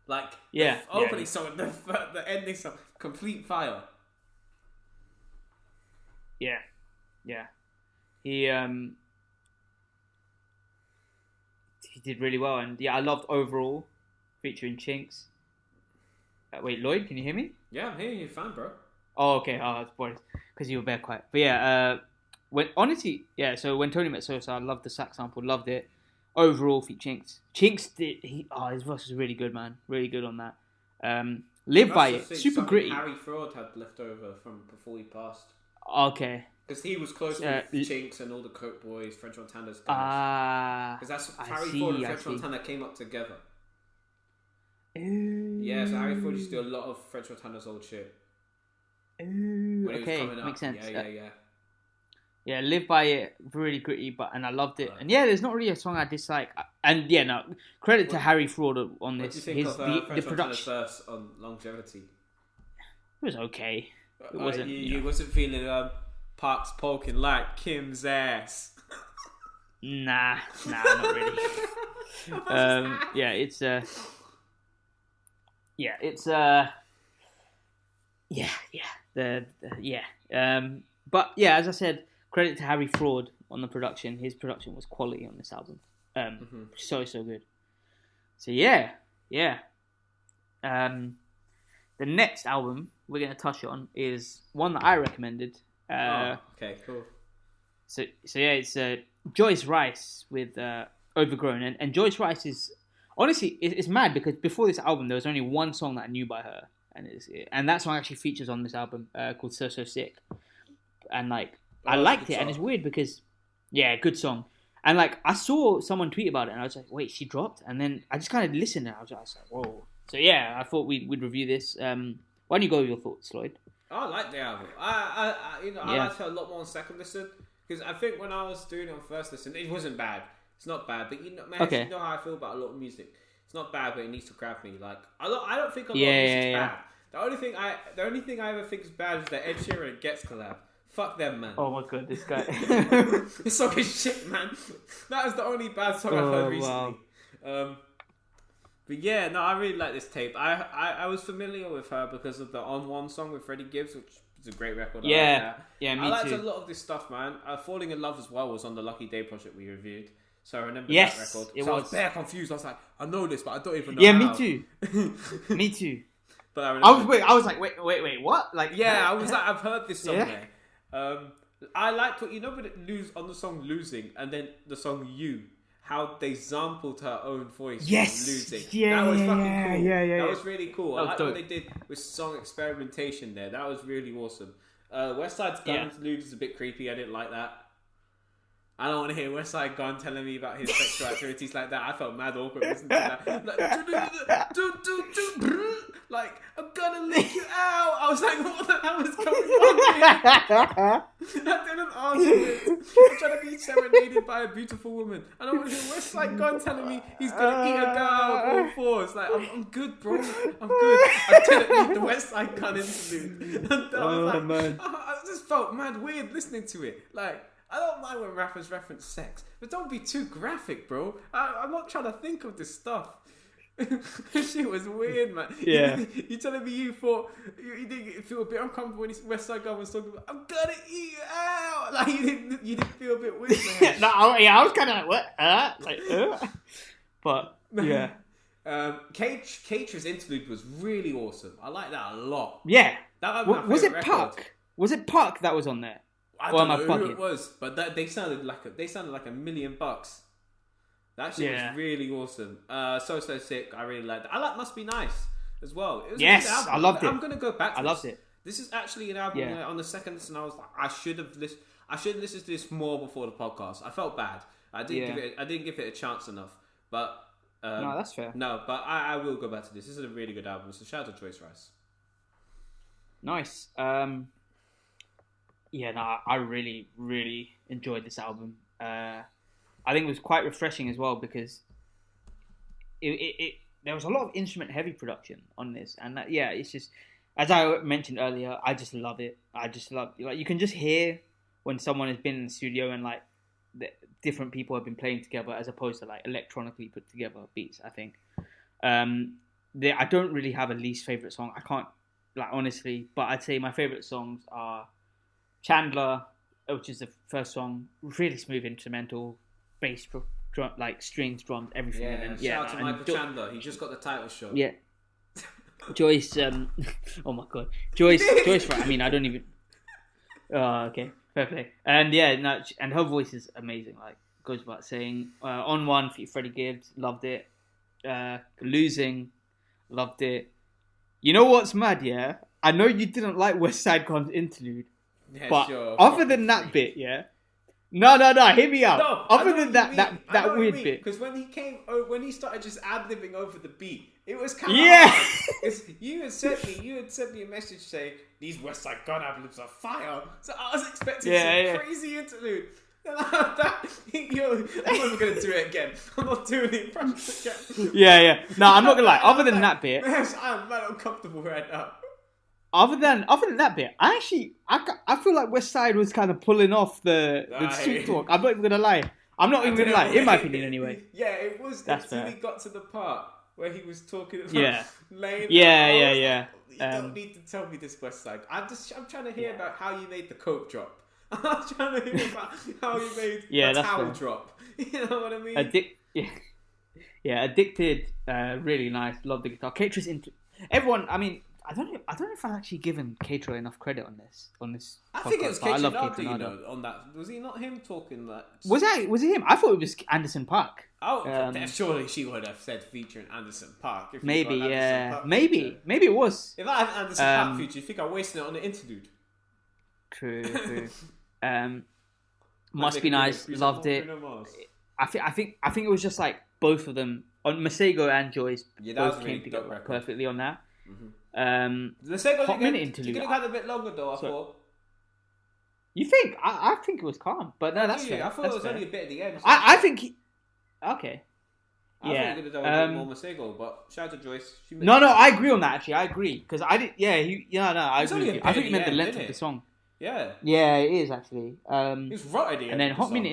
Speaker 1: Like
Speaker 2: the
Speaker 1: opening song, the ending song, complete fire.
Speaker 2: Yeah. He did really well, and I loved Overall, featuring Chinks. Wait, Lloyd, can you hear me?
Speaker 1: Yeah, I'm hearing you fine, bro.
Speaker 2: Oh, okay. Oh, it's because you were very quiet. But yeah, so When Tony Met Sosa, I loved the sax sample, loved it. Overall, featuring Chinks. His verse was really good, man. Really good on that. Live by It, super gritty.
Speaker 1: Harry Fraud had left over from before he passed.
Speaker 2: Okay.
Speaker 1: Because he was close with Chinks and all the Coke Boys, French Montana's guys. Because that's Harry Fraud and French Montana came up together. Yeah, so Harry Fraud used to do a lot of French Montana's old shit.
Speaker 2: Okay, makes sense.
Speaker 1: Yeah.
Speaker 2: Yeah, Live by It, really gritty, and I loved it. And yeah, there's not really a song I dislike. And yeah, no, credit to Harry Fraud on this.
Speaker 1: What do you think of French Montana's verse on Longevity?
Speaker 2: It was okay. It wasn't.
Speaker 1: You wasn't feeling Parks poking like Kim's ass.
Speaker 2: Nah, not really. But yeah, as I said, credit to Harry Fraud on the production. His production was quality on this album. So good. So yeah. The next album we're going to touch on is one that I recommended.
Speaker 1: Okay, cool.
Speaker 2: So yeah, it's Joyce Wrice with Overgrown, and Joyce Wrice is honestly it's mad because before this album there was only one song that I knew by her, and that song actually features on this album called So Sick, and like I liked it, and it's weird because good song, and like I saw someone tweet about it, and I was like, wait, she dropped, and then I just kind of listened, and I was like, whoa. So yeah, I thought we'd review this. Why don't you go with your thoughts, Lloyd?
Speaker 1: I like the album. I liked it a lot more on second listen because I think when I was doing it on first listen, it wasn't bad. It's not bad, but you know how I feel about a lot of music. It's not bad, but it needs to grab me. Like I don't think a lot of music's bad. The only thing I ever think is bad is the Ed Sheeran and Gets collab. Fuck them, man.
Speaker 2: Oh my god, this guy.
Speaker 1: This song is shit, man. That is the only bad song I've heard recently. Wow. But yeah, no, I really like this tape. I was familiar with her because of the On One song with Freddie Gibbs, which is a great record.
Speaker 2: Yeah, me
Speaker 1: I liked
Speaker 2: too.
Speaker 1: a lot of this stuff, man. Falling in Love as well was on the Lucky Day project we reviewed. So I remember that record. I was bare confused. I was like, I know this, but I don't even know how.
Speaker 2: Me too. Me too.
Speaker 1: But
Speaker 2: I was like, wait, what? Like,
Speaker 1: I was like, I've heard this somewhere. I liked what on the song Losing, and then the song You. How they sampled her own voice from Losing. That was fucking cool. That was really cool. I like what they did with song experimentation there. That was really awesome. West Side's Gun Interlude is a bit creepy. I didn't like that. I don't want to hear West Side Gun telling me about his sexual activities like that. I felt mad awkward listening to that. Like, I'm gonna lick you out. I was like, what the hell is going on here? I didn't answer it. I'm trying to be serenaded by a beautiful woman. I don't want to hear West Side Gun telling me he's gonna eat a girl out on all fours. Like, I'm good, bro. I'm good. I didn't need the West Side Gun interlude. And I was like, man. I just felt mad weird listening to it. Like, I don't mind when rappers reference sex, but don't be too graphic, bro. I'm not trying to think of this stuff. This shit was weird, man.
Speaker 2: Yeah.
Speaker 1: You telling me you thought you didn't feel a bit uncomfortable when West Side Gun was talking about I'm gonna eat you out. Like you didn't feel a bit weird, man.
Speaker 2: No, I was kind of like what? But yeah.
Speaker 1: Cater's interlude was really awesome. I like that a lot.
Speaker 2: Yeah.
Speaker 1: Was it
Speaker 2: Puck? Was it Puck that was on there?
Speaker 1: I don't know who it was, but they sounded like $1 million. That shit was really awesome. So Sick. I really liked it. I like Must Be Nice as well. It was a good album.
Speaker 2: I loved it.
Speaker 1: I'm gonna go back to
Speaker 2: I loved it.
Speaker 1: This is actually an album where on the second listen I was like, I should have listened to this more before the podcast. I felt bad. I didn't give it a chance enough. But
Speaker 2: no, that's fair.
Speaker 1: No, but I will go back to this. This is a really good album. So shout out to Joyce Wrice.
Speaker 2: Nice. I really, really enjoyed this album. I think it was quite refreshing as well because there was a lot of instrument heavy production on this, and it's just, as I mentioned earlier, I just love it. I just love, like, you can just hear when someone has been in the studio and like different people have been playing together as opposed to like electronically put together beats. I think I don't really have a least favorite song. I can't, like, honestly, but I'd say my favorite songs are Chandler, which is the first song, really smooth instrumental, bass, drum, like strings, drums, everything.
Speaker 1: Shout out to Michael Chandler. He just got the title show.
Speaker 2: Yeah. Joyce. Oh my god, Joyce. I mean, I don't even. Okay, fair play. And and her voice is amazing. Like, goes without saying. On One, Freddie Gibbs, loved it. Losing, loved it. You know what's mad? Yeah, I know you didn't like West Side Gun's interlude, but other than that bit, No, hear me out. No, other than that weird bit.
Speaker 1: Because when he started just ad-libbing over the beat, it was kind of hard. You had sent me a message saying, these West Side Gun ad-libs are fire. So I was expecting some crazy interlude. And I'm not even going to do it again. I'm not doing the impression again.
Speaker 2: Yeah. No, I'm not going to lie. Other than that bit.
Speaker 1: I'm very uncomfortable right now.
Speaker 2: Other than that bit, I feel like West Side was kind of pulling off the sweet talk. I'm not even gonna lie. In my opinion, anyway.
Speaker 1: Yeah, it was until he got to the part where he was talking about laying.
Speaker 2: Yeah.
Speaker 1: You don't need to tell me this, West Side. I'm trying to hear about how you made the coke drop. I'm trying to hear about how you made the towel drop. You know what I mean?
Speaker 2: Addicted. Really nice. Love the guitar. Cater's everyone. I mean, I don't know if I've actually given Cater enough credit on this.
Speaker 1: I think it was Cater on that. Was he not him talking that?
Speaker 2: Was it him? I thought it was Anderson .Paak.
Speaker 1: Oh, surely she would have said featuring Anderson .Paak.
Speaker 2: Maybe it was.
Speaker 1: If I have Anderson .Paak feature, you think I'm wasting it on the interlude?
Speaker 2: True. Must Be Nice. Loved it. I think it was just like both of them on Masego and Joyce. Both came together perfectly on that.
Speaker 1: Mm-hmm. The second
Speaker 2: Hot minute interlude.
Speaker 1: You could have had a bit longer though. I thought.
Speaker 2: You think? I think it was calm, but no, that's fair.
Speaker 1: I thought it was only a bit at the end. So
Speaker 2: I think. Okay.
Speaker 1: I think you could have done a bit more Masego, but shout out to Joyce.
Speaker 2: No, I agree on that. Actually, I agree because I did. I agree. With you. I think you meant the length of the song.
Speaker 1: Yeah.
Speaker 2: Yeah, it is actually.
Speaker 1: It's right at the end.
Speaker 2: And then Hot minute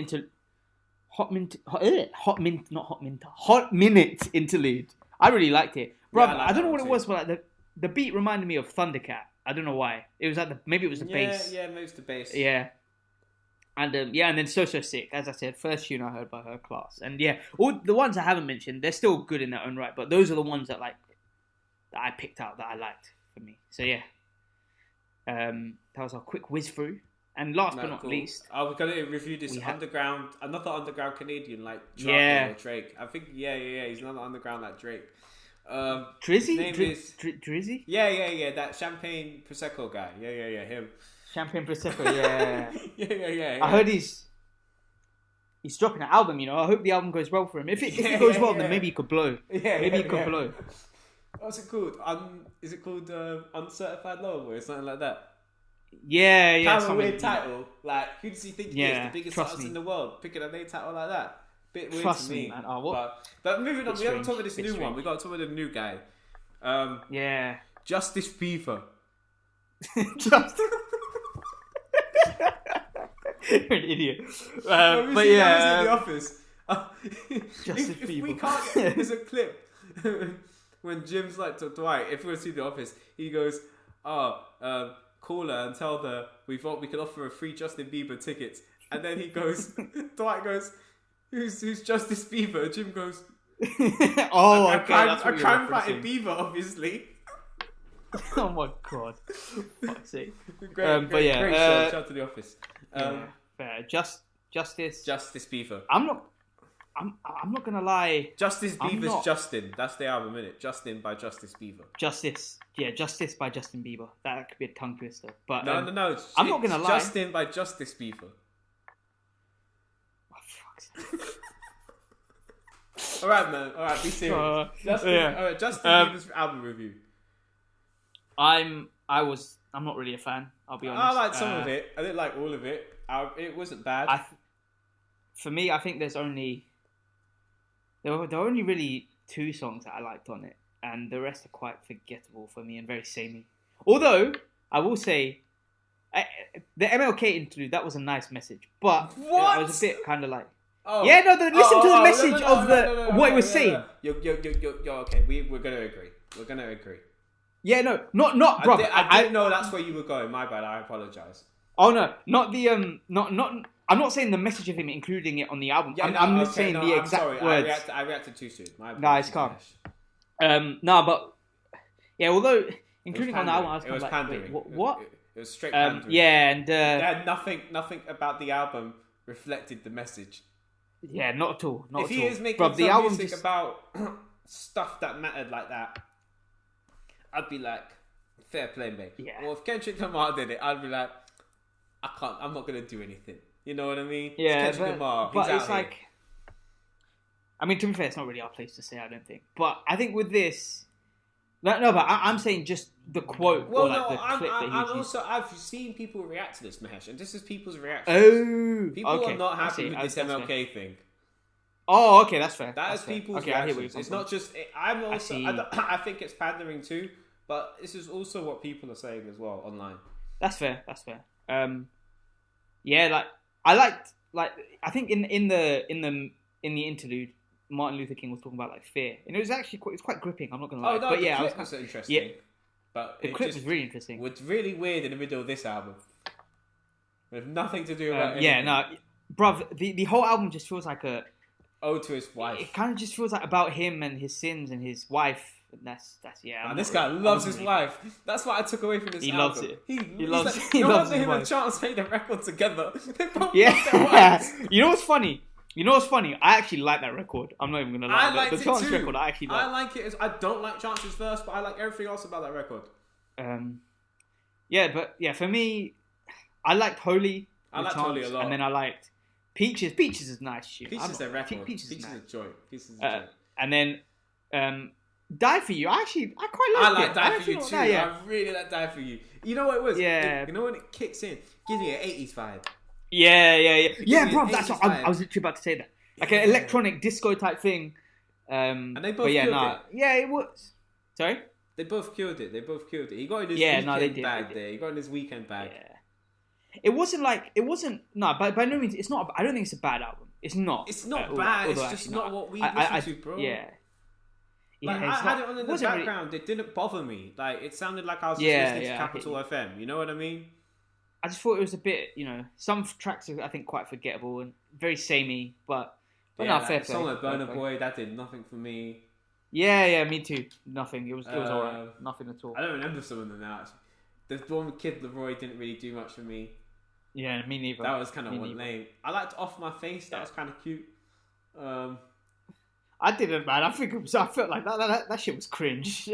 Speaker 2: interlude. I really liked it, bro. I don't know what it was, but like the beat reminded me of Thundercat. I don't know why. It was like maybe it was the bass.
Speaker 1: Yeah, maybe it's the bass.
Speaker 2: Yeah. And and then So Sick, as I said, first tune I heard by her, class. And all the ones I haven't mentioned, they're still good in their own right, but those are the ones that I picked out that I liked for me. So that was a quick whiz through. And last but not least,
Speaker 1: we're gonna review this another underground Canadian like or Drake. I think he's another underground like Drake.
Speaker 2: Drizzy? Drizzy?
Speaker 1: Yeah, that Champagne Prosecco guy. Yeah, him.
Speaker 2: Champagne Prosecco, yeah.
Speaker 1: yeah.
Speaker 2: I heard he's he's dropping an album. I hope the album goes well for him. If it goes well, then maybe he could blow. Maybe he could blow.
Speaker 1: What's it called? Is it called Uncertified Lover Boy or something like that?
Speaker 2: Yeah.
Speaker 1: Kind of a weird title. Like, who does he think he is? The biggest artist in the world, picking a name title like that. Bit weird to me. Man. But moving on, we haven't talked about this new one. We got to talk about the new guy. Justice Bieber.
Speaker 2: You're an idiot.
Speaker 1: But yeah, in the office. If we can't, there's a clip when Jim's like to Dwight. If we see the office, he goes, call her and tell her we thought we could offer her free Justin Bieber tickets. And then he goes, Dwight goes, who's Justice Bieber? Jim goes, a crime-fighting Bieber, obviously.
Speaker 2: Oh my god! Fuck's sake.
Speaker 1: Great show. Shout out to the office.
Speaker 2: Fair. Justice
Speaker 1: Bieber.
Speaker 2: I'm not gonna lie.
Speaker 1: Justice Bieber's Justin. That's the album, isn't it? Justin by Justice Bieber.
Speaker 2: Justice by Justin Bieber. That could be a tongue twister. But
Speaker 1: no.
Speaker 2: I'm not gonna lie.
Speaker 1: Justin by Justice Bieber.
Speaker 2: Oh, fuck's sake.
Speaker 1: All right, man. All right, be serious. Justin Bieber's album review.
Speaker 2: I'm not really a fan. I'll be honest.
Speaker 1: I liked some of it. I didn't like all of it. It wasn't bad.
Speaker 2: For me, I think there were only really 2 songs that I liked on it, and the rest are quite forgettable for me and very samey. Although I will say, the MLK interlude, that was a nice message, but it was a bit kind of like. Listen to the message of what it was saying.
Speaker 1: You're okay. We're gonna agree.
Speaker 2: Yeah, no, not brother.
Speaker 1: I didn't know that's where you were going. My bad. I apologize.
Speaker 2: Oh no, not the not. I'm not saying the message of him including it on the album. I'm just saying the exact words.
Speaker 1: I reacted too soon. My bad.
Speaker 2: Nah, it's calm. But yeah, although including on the album, I was kind of like, pandering. Wait, what?
Speaker 1: It was straight pandering.
Speaker 2: And
Speaker 1: nothing about the album reflected the message.
Speaker 2: Yeah, not at all. Not
Speaker 1: if
Speaker 2: at
Speaker 1: he
Speaker 2: all.
Speaker 1: is making some music about stuff that mattered like that, I'd be like, fair play, mate.
Speaker 2: Yeah.
Speaker 1: Or if Kendrick Lamar did it, I'd be like, I'm not gonna do anything. You know what I mean?
Speaker 2: Yeah,
Speaker 1: it's Kendrick Lamar.
Speaker 2: But it's like, I mean, to be fair, it's not really our place to say. I don't think. But I think with this, but I'm saying just the quote or the clip that he used.
Speaker 1: I've seen people react to this, Mahesh, and this is people's reaction.
Speaker 2: Oh,
Speaker 1: people are not happy with this MLK thing.
Speaker 2: Oh, okay, that's fair.
Speaker 1: That is people's reactions. It's not just. I think it's pandering too, but this is also what people are saying as well online.
Speaker 2: That's fair. Yeah, I liked I think in the interlude, Martin Luther King was talking about fear, and it was actually quite gripping. I'm not gonna lie.
Speaker 1: Oh no,
Speaker 2: but
Speaker 1: the clip was interesting.
Speaker 2: Yeah,
Speaker 1: but
Speaker 2: the clip was really interesting.
Speaker 1: It's really weird in the middle of this album, with nothing to do with
Speaker 2: bruv, the whole album just feels like a
Speaker 1: ode to his wife.
Speaker 2: It kind of just feels like about him and his sins and his wife. And that's
Speaker 1: Man, this guy loves his wife. That's what I took away from this album.
Speaker 2: Loves it.
Speaker 1: He loves it. No wonder him and Chance made a record together.
Speaker 2: Yeah. You know what's funny? I actually like that record. I'm not even gonna lie.
Speaker 1: I liked
Speaker 2: the Chance
Speaker 1: too.
Speaker 2: record. I actually like.
Speaker 1: I like it. I don't like Chance's verse, but I like everything else about that record.
Speaker 2: For me, I liked Holy.
Speaker 1: I liked Holy a lot,
Speaker 2: and then I liked Peaches. Peaches is nice shit.
Speaker 1: Peaches is a record. Peaches is a joy. Peaches is a joy.
Speaker 2: And then Die For You. I quite
Speaker 1: like it.
Speaker 2: I
Speaker 1: like Die For You too. I really like Die For You. You know what it was?
Speaker 2: Yeah.
Speaker 1: You know when it kicks in? Gives me an 80s vibe.
Speaker 2: Yeah, bro. That's what I was literally about to say that. Like an electronic disco type thing.
Speaker 1: And they both killed it.
Speaker 2: Yeah, it was. Sorry?
Speaker 1: They both killed it. He got in his weekend bag there. He got in his weekend bag.
Speaker 2: Yeah. It wasn't. By no means. It's not. I don't think it's a bad album. It's not.
Speaker 1: It's not bad. It's just not what we listen to, bro.
Speaker 2: Yeah.
Speaker 1: I had it on in the background. It didn't bother me. It sounded like I was listening to Capital FM. You know what I mean?
Speaker 2: I just thought it was a bit, some tracks are, I think, quite forgettable and very samey, but not fair play.
Speaker 1: Song like Burner Boy, that did nothing for me.
Speaker 2: Yeah, me too. Nothing. It was alright. Nothing at all.
Speaker 1: I don't remember some of them now, actually. The one with Kid Leroy didn't really do much for me.
Speaker 2: Yeah, me neither.
Speaker 1: That was kind of lame. I liked Off My Face. That was kind of cute.
Speaker 2: I didn't, man. I felt like that shit was cringe.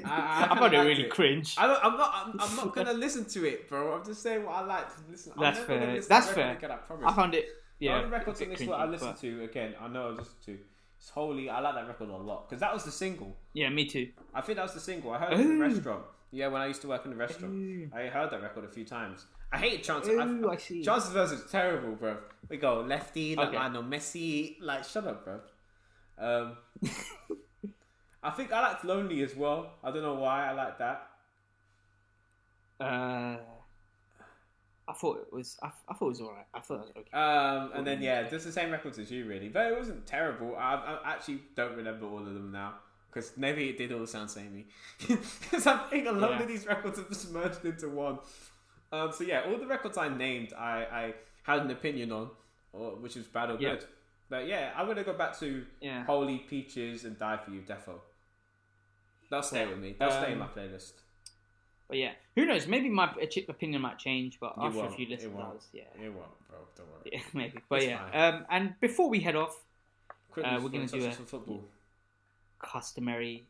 Speaker 2: I found it really cringe.
Speaker 1: I'm not gonna listen to it, bro. I'm just saying what I like to listen.
Speaker 2: That's fair. I found it.
Speaker 1: The only records on this one I listened to, again, I know I listened to, it's Holy. I like that record a lot because that was the single.
Speaker 2: Yeah, me too.
Speaker 1: I think that was the single. I heard it in the restaurant. Yeah, when I used to work in the restaurant, I heard that record a few times. I hated Chance.
Speaker 2: I see.
Speaker 1: Chance's verse is terrible, bro. We go lefty, like I know Messi. Like, shut up, bro. I think I liked Lonely as well. I don't know why I like that.
Speaker 2: I thought it was alright. I thought it was okay.
Speaker 1: And then just the same records as you, really, but it wasn't terrible. I actually don't remember all of them now because maybe it did all sound samey. Because I think a lot of these records have just merged into one. All the records I named, I had an opinion on, which is bad or good. But I'm gonna go back to Holy, Peaches, and Die for You, Defo. They'll stay with me. They'll stay in my playlist.
Speaker 2: But who knows? Maybe my opinion might change, but after a few listens,
Speaker 1: it won't, bro. Don't worry.
Speaker 2: Yeah, maybe. But and before we head off, we're gonna do
Speaker 1: some football.
Speaker 2: Customary,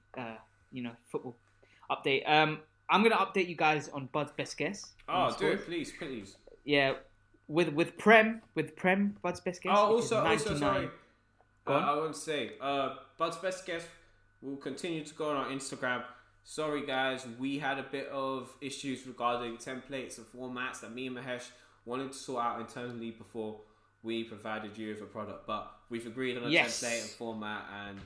Speaker 2: football update. I'm gonna update you guys on Bud's best guess.
Speaker 1: Oh, do it, please.
Speaker 2: Yeah, with Prem, Bud's best guess.
Speaker 1: Oh, also, sorry. I want to say, Bud's best guess will continue to go on our Instagram. Sorry guys, we had a bit of issues regarding templates and formats that me and Mahesh wanted to sort out internally before we provided you with a product. But we've agreed on a template and format, and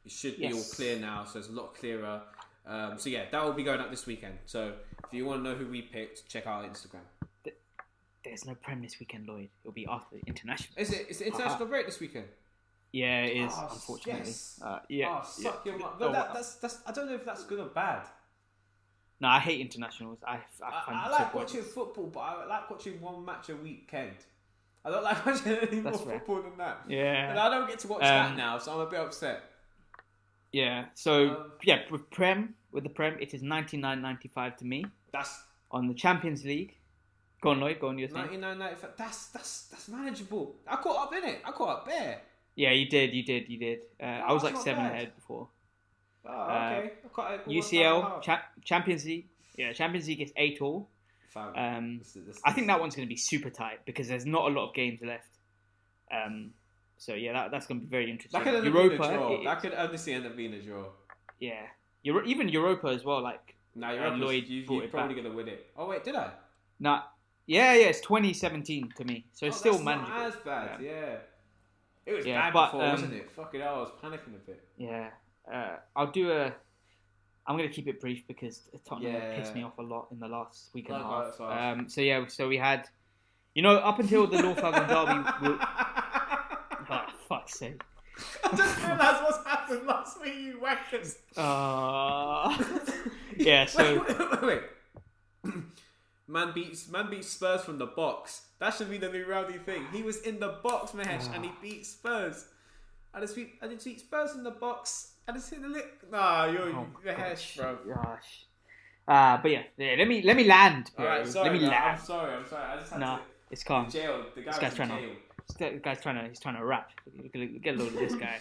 Speaker 1: it should be all clear now, so it's a lot clearer. That will be going up this weekend. So if you want to know who we picked, check out our Instagram.
Speaker 2: There's no Prem this weekend, Lloyd. It'll be after the international.
Speaker 1: Is it international break this weekend?
Speaker 2: Yeah, it is, unfortunately.
Speaker 1: Yes. Suck your mum. But that's I don't know if that's good or bad.
Speaker 2: No, I hate internationals. I
Speaker 1: like watching football, but I like watching one match a weekend. I don't like watching any more football than that.
Speaker 2: Yeah.
Speaker 1: And I don't get to watch that now, so I'm a bit upset.
Speaker 2: Yeah. So with the Prem, it is $99.95 to me.
Speaker 1: That's
Speaker 2: on the Champions League. Go on, Lloyd. Go on, your thing.
Speaker 1: $99.95. That's manageable. I caught up in it. I caught up there.
Speaker 2: Yeah, you did. I was like 7 ahead before.
Speaker 1: Oh, okay.
Speaker 2: UCL, Champions League. Yeah, Champions League is 8 all. I think that one's going to be super tight because there's not a lot of games left. That's going to be very interesting.
Speaker 1: That could end up being a draw. That could honestly end up being a draw.
Speaker 2: Yeah. even Europa as well. Like,
Speaker 1: Lloyd, you're probably going to win it. Oh, wait, did I?
Speaker 2: Nah. Yeah, it's 2017 to me. So it's still manageable.
Speaker 1: Not as bad, yeah. It was bad before, wasn't it? Fucking hell, I was panicking a bit.
Speaker 2: Yeah. I'm going to keep it brief because Tottenham pissed me off a lot in the last week and a half. So we had, up until the North London derby. Fuck's sake.
Speaker 1: I just realised what's happened last week, you wackers.
Speaker 2: Yeah, so...
Speaker 1: Wait. Man beats Spurs from the box. That should be the new rowdy thing. He was in the box, Mahesh, and he beat Spurs. I just beat Spurs in the box. I just hit the lick. Nah, you're Mahesh, bro.
Speaker 2: Gosh. But let me land, bro.
Speaker 1: Alright, sorry,
Speaker 2: let me land.
Speaker 1: I'm sorry. I just had to...
Speaker 2: It's calm.
Speaker 1: Jail. The guy's in jail.
Speaker 2: This guy's trying to rap. Get a load of this guy.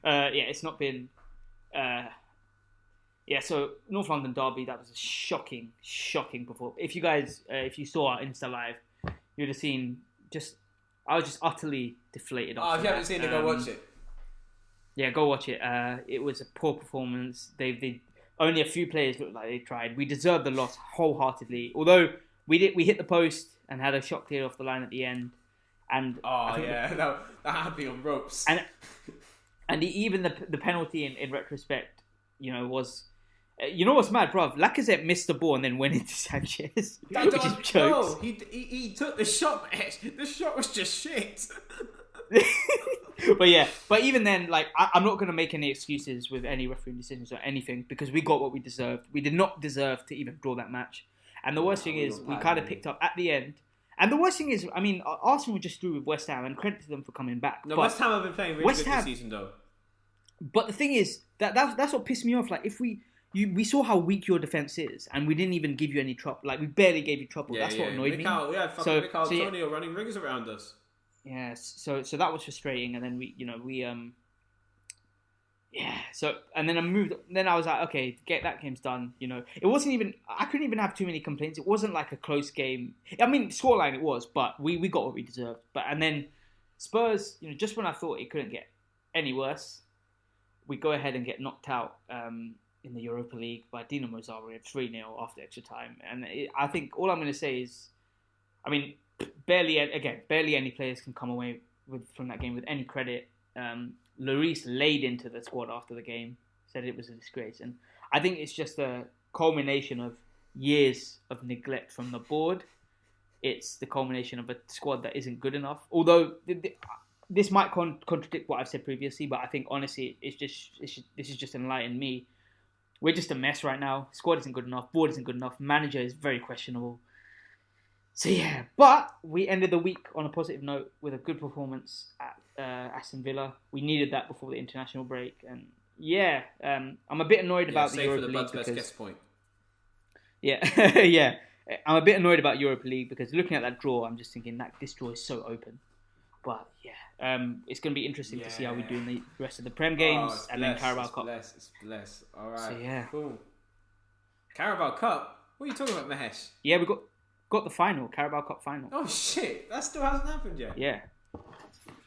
Speaker 2: It's not been. So North London derby, that was a shocking performance. If you guys, if you saw our Insta live, you'd have seen I was just utterly deflated.
Speaker 1: If you haven't seen it, go watch it.
Speaker 2: Yeah, go watch it. It was a poor performance. They only a few players looked like they tried. We deserved the loss wholeheartedly. Although we hit the post and had a shot cleared off the line at the end. And
Speaker 1: that had me on ropes.
Speaker 2: And even the penalty in retrospect, was. What's mad, bruv? Lacazette missed the ball and then went into Sanchez, which is jokes.
Speaker 1: No, he took the shot. The shot was just shit.
Speaker 2: But even then, like, I'm not going to make any excuses with any refereeing decisions or anything because we got what we deserved. We did not deserve to even draw that match. And the worst thing is, we kind of picked up at the end. And the worst thing is, I mean, Arsenal just drew with West Ham, and credit to them for coming back.
Speaker 1: No, West Ham have been playing really good this season, though.
Speaker 2: But the thing is, that's what pissed me off. Like, if we saw how weak your defence is, and we didn't even give you any trouble. Like, we barely gave you trouble. That's what annoyed me.
Speaker 1: Mikel Antonio running rings around us.
Speaker 2: Yeah, so that was frustrating, and then we Yeah. So and then I moved. Then I was like, okay, get that game's done. It wasn't even. I couldn't even have too many complaints. It wasn't like a close game. I mean, scoreline it was, but we got what we deserved. And then Spurs, just when I thought it couldn't get any worse, we go ahead and get knocked out in the Europa League by Dinamo Zagreb 3-0 after extra time. And I think all I'm going to say is, I mean, barely any players can come away from that game with any credit. Lloris laid into the squad after the game, said it was a disgrace. And I think it's just a culmination of years of neglect from the board. It's the culmination of a squad that isn't good enough. Although this might contradict what I've said previously, but I think honestly, this is just enlightened me. We're just a mess right now. Squad isn't good enough. Board isn't good enough. Manager is very questionable. So yeah, but we ended the week on a positive note with a good performance at Aston Villa. We needed that before the international break, and yeah, I'm a bit annoyed about the Europa League because
Speaker 1: guest point.
Speaker 2: Yeah, yeah, I'm a bit annoyed about Europa League because looking at that draw, I'm just thinking that this draw is so open. But yeah, it's going to be interesting to see how we do in the rest of the Prem games and then Carabao Cup.
Speaker 1: It's blessed. All right.
Speaker 2: So yeah,
Speaker 1: cool. Carabao Cup? What are you talking about, Mahesh?
Speaker 2: Yeah, we got the final, Carabao Cup final.
Speaker 1: Oh shit, that still hasn't happened yet.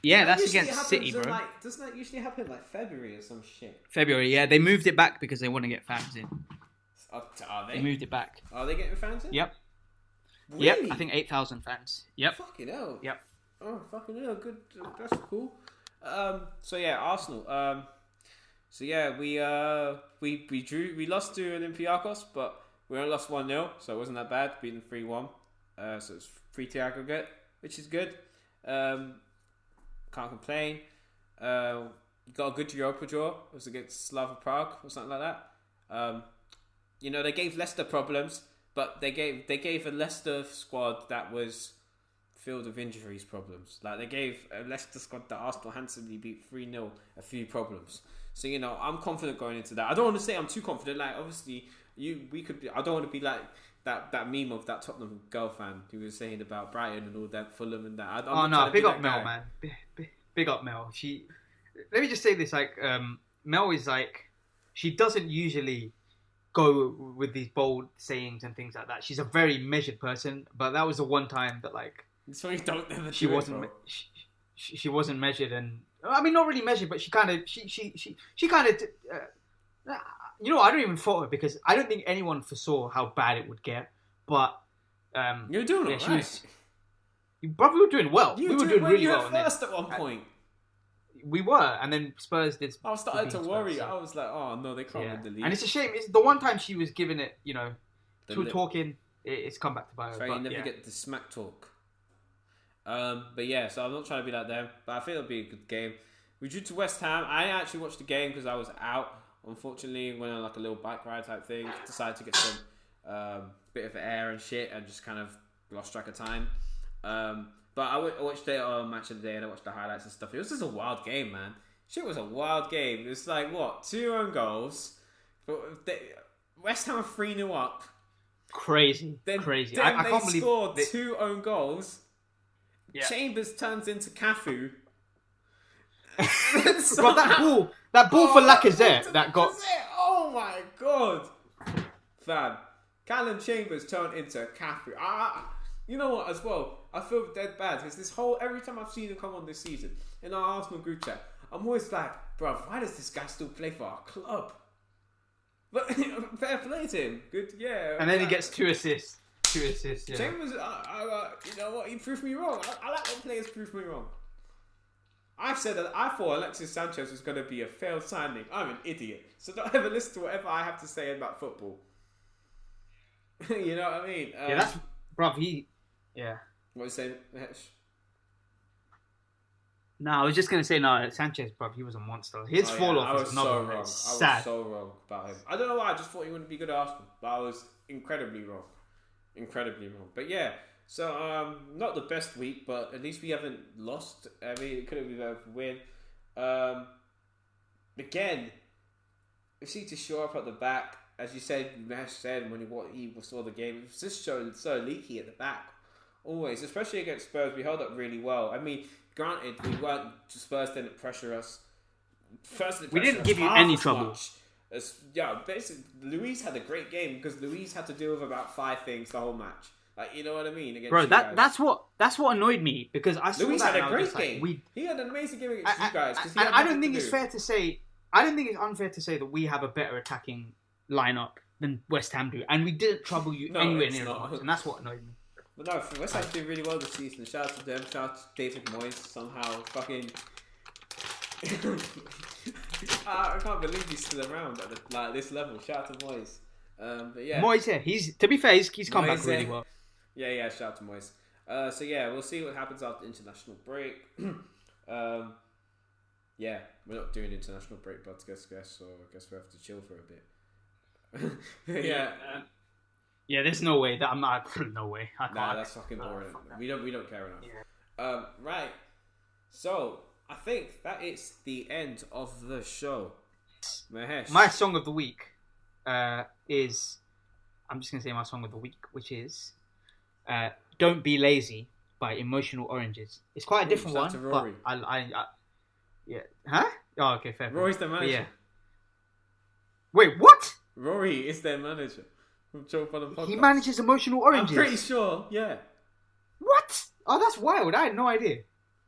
Speaker 2: Yeah, that's against City, bro.
Speaker 1: Doesn't that usually happen like February or some shit?
Speaker 2: February, yeah. They moved it back because they want to get fans in.
Speaker 1: Are they?
Speaker 2: They moved it back.
Speaker 1: Are they getting fans in?
Speaker 2: Yep.
Speaker 1: Really?
Speaker 2: Yep, I think 8,000 fans. Yep.
Speaker 1: Fucking hell.
Speaker 2: Yep.
Speaker 1: Oh, fucking hell. Good. That's cool. So yeah, Arsenal. So yeah, we drew. We lost to Olympiacos, but we only lost 1-0, so it wasn't that bad. Beating 3-1. So it's 3-2 aggregate, which is good. Can't complain. Got a good Europa draw. It was against Slava Prague or something like that. They gave Leicester problems, but they gave a Leicester squad that was filled with injuries problems. Like they gave a Leicester squad that Arsenal handsomely beat 3-0 a few problems. So I'm confident going into that. I don't want to say I'm too confident. Like obviously we could be. I don't want to be like that meme of that Tottenham girl fan who was saying about Brighton and all that, Fulham and that.
Speaker 2: Big up Mel, man. Big up Mel. Let me just say this, like, Mel is like, she doesn't usually go with these bold sayings and things like that. She's a very measured person, but that was the one time that, like,
Speaker 1: so you don't ever
Speaker 2: she wasn't she wasn't measured, and I mean not really measured, but she kind of I don't even fault her because I don't think anyone foresaw how bad it would get. But
Speaker 1: you're doing all right.
Speaker 2: But we were doing well. We were doing really well.
Speaker 1: You were first at one point.
Speaker 2: We were, and then Spurs did.
Speaker 1: I started to worry. Spurs, so. I was like, "Oh no, they can't win the league."
Speaker 2: And it's a shame. It's the one time she was giving it, talking. It's come back to bite her.
Speaker 1: Sorry, you never get the smack talk. But yeah, so I'm not trying to be like them, but I think it'll be a good game. We drew to West Ham. I actually watched the game because I was out. Unfortunately, went on like a little bike ride type thing. Decided to get some bit of air and shit, and just kind of lost track of time. But I watched the match of the day, and I watched the highlights and stuff. It was just a wild game, man. Shit was a wild game. It was like, what, 2 own goals? West Ham are 3-0 up.
Speaker 2: Crazy. Crazy. I can't believe
Speaker 1: scored 2 own goals.
Speaker 2: Yeah.
Speaker 1: Chambers turns into Cafu.
Speaker 2: But that ball for Lacazette that got...
Speaker 1: Oh my god. Fam. Callum Chambers turned into Cafu. You know what, as well, I feel dead bad because every time I've seen him come on this season in our Arsenal group chat, I'm always like, bruv, why does this guy still play for our club? But fair play to him. Good, yeah.
Speaker 2: And then he gets 2 assists. Yeah.
Speaker 1: Chambers, you know what, he proved me wrong. I like when players prove me wrong. I've said that I thought Alexis Sanchez was going to be a failed signing. I'm an idiot. So don't ever listen to whatever I have to say about football. You know what I mean?
Speaker 2: Yeah, that's... Bruv, Yeah.
Speaker 1: What are you saying, Hesh?
Speaker 2: No, I was just going to say, Sanchez, bruv, he was a monster. His fall-off was another one. Sad.
Speaker 1: I was so wrong about him. I don't know why, I just thought he wouldn't be good at Arsenal. But I was incredibly wrong. But yeah, so not the best week, but at least we haven't lost. I mean, it could have been a win. Again, we seem to show up at the back. As you said, Mesh said when he saw the game, it was just so leaky at the back. Always, especially against Spurs, we held up really well. I mean, granted, Spurs didn't pressure us first
Speaker 2: we didn't give you
Speaker 1: half
Speaker 2: any
Speaker 1: as
Speaker 2: trouble.
Speaker 1: much basically, Louise had a great game because Louise had to deal with about 5 things the whole match. Like, you know what I mean? Against
Speaker 2: Bro,
Speaker 1: you guys.
Speaker 2: that's what annoyed me because I saw
Speaker 1: Louise
Speaker 2: that
Speaker 1: had a great
Speaker 2: like,
Speaker 1: game. He had an amazing game against you guys.
Speaker 2: And I don't think it's fair to say. I don't think it's unfair to say that we have a better attacking lineup than West Ham do, and we didn't trouble you anywhere near as much, and that's what annoyed me.
Speaker 1: But no, West Ham's doing really well this season. Shout out to them. Shout out to David Moyes somehow. Fucking. I can't believe he's still around at this level. Shout out to Moyes. But yeah,
Speaker 2: Moyes, yeah, to be fair, he's come back really well.
Speaker 1: Yeah, shout out to Moyes. So yeah, we'll see what happens after international break. Yeah, we're not doing international break, but guess, so I guess we have to chill for a bit. Yeah.
Speaker 2: Yeah, there's no way that I'm not. No way. I can't.
Speaker 1: Nah, that's fucking boring. We don't care enough. Yeah. Right. So I think that is the end of the show. Mahesh.
Speaker 2: My song of the week is. I'm just gonna say my song of the week, which is "Don't Be Lazy" by Emotional Oranges. It's quite a different one, but I yeah. Huh? Oh, okay, fair.
Speaker 1: Rory's their manager. Yeah.
Speaker 2: Wait, what?
Speaker 1: Rory is their manager. From Joe Fun Podcast.
Speaker 2: He manages Emotional Oranges.
Speaker 1: I'm pretty sure, yeah.
Speaker 2: What? Oh, that's wild. I had no idea.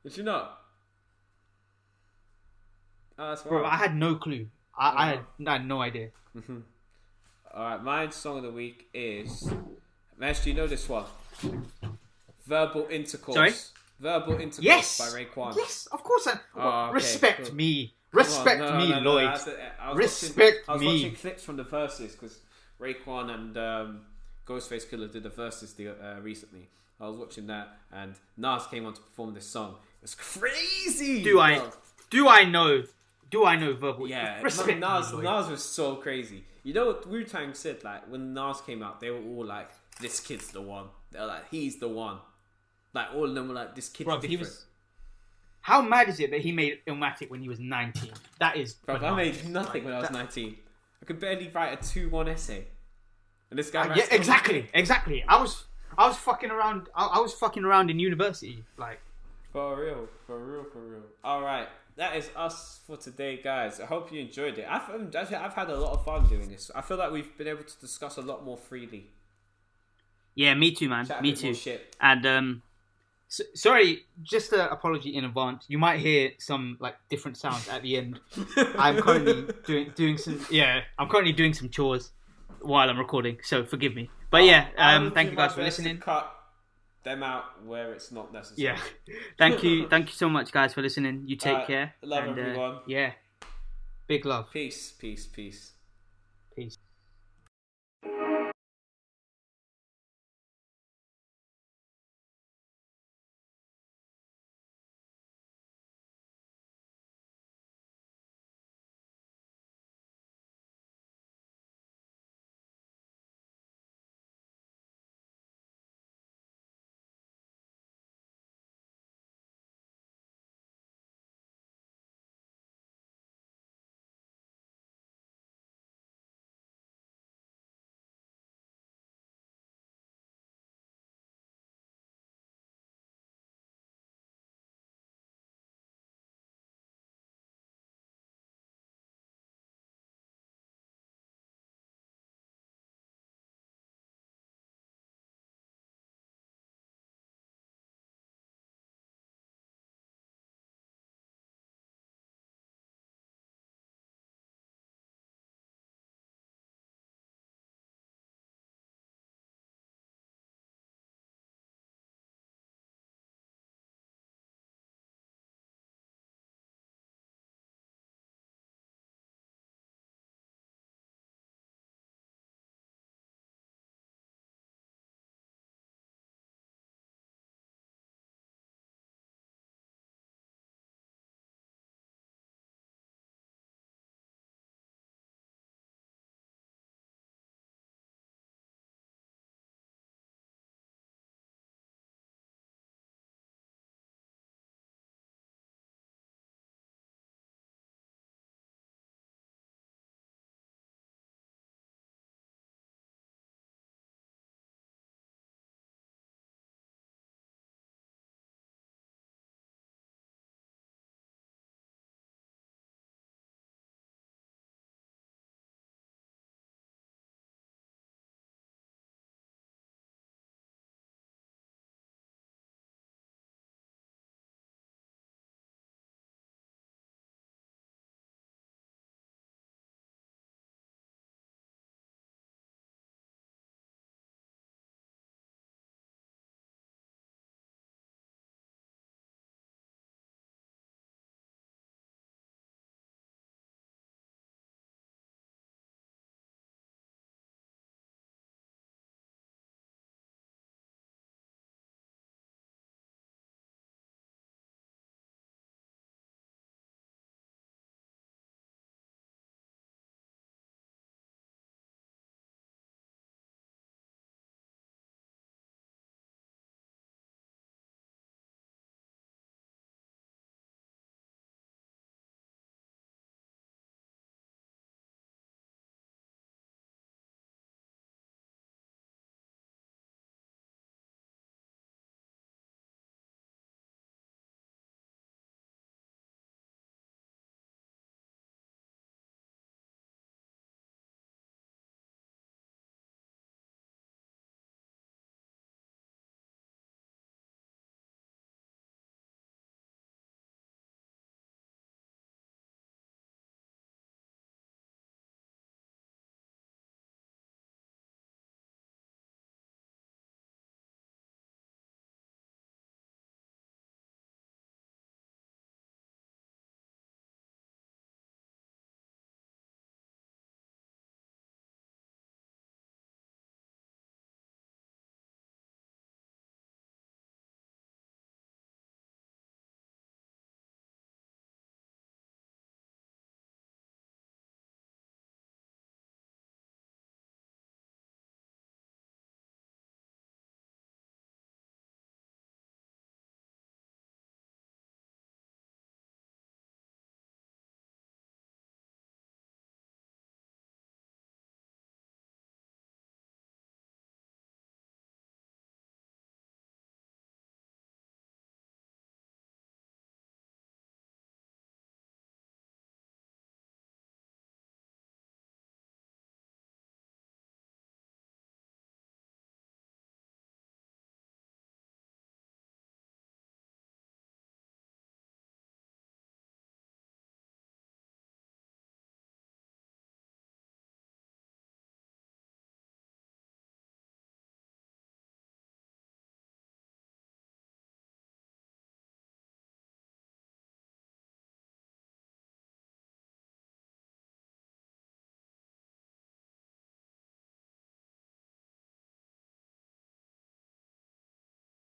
Speaker 1: Did you not? Oh, that's wild.
Speaker 2: Bro, I had no clue. I had no idea.
Speaker 1: Mm-hmm. Alright, my song of the week is... Mesh, do you know this one? Verbal Intercourse.
Speaker 2: Sorry?
Speaker 1: Verbal Intercourse by Raekwon.
Speaker 2: Yes, of course.
Speaker 1: Okay,
Speaker 2: respect
Speaker 1: cool.
Speaker 2: me. Respect me, Lloyd. Respect me.
Speaker 1: I was watching clips from the verses because Raekwon and Ghostface Killer did the verses recently. I was watching that and Nas came on to perform this song. It was crazy.
Speaker 2: Do I know verbal?
Speaker 1: Yeah,
Speaker 2: respect
Speaker 1: Nas
Speaker 2: me,
Speaker 1: was so crazy. You know what Wu-Tang said? Like when Nas came out, they were all like, "This kid's the one." They're like, "He's the one." Like all of them were like, "This kid's different."
Speaker 2: How mad is it that he made Illmatic when he was 19? That is.
Speaker 1: Bro, I made nothing when I was 19. I could barely write a 2-1 essay, and this guy.
Speaker 2: Yeah, exactly. I was fucking around. I was fucking around in university, like.
Speaker 1: For real. All right, that is us for today, guys. I hope you enjoyed it. I've had a lot of fun doing this. I feel like we've been able to discuss a lot more freely.
Speaker 2: Yeah, me too, man. Me too. And sorry, just an apology in advance. You might hear some like different sounds at the end. I'm currently doing some chores while I'm recording, so forgive me. But thank you guys for listening.
Speaker 1: Cut them out where it's not necessary.
Speaker 2: Yeah, thank you so much, guys, for listening. You take care.
Speaker 1: Love everyone.
Speaker 2: Yeah, big love.
Speaker 1: Peace.
Speaker 2: Peace.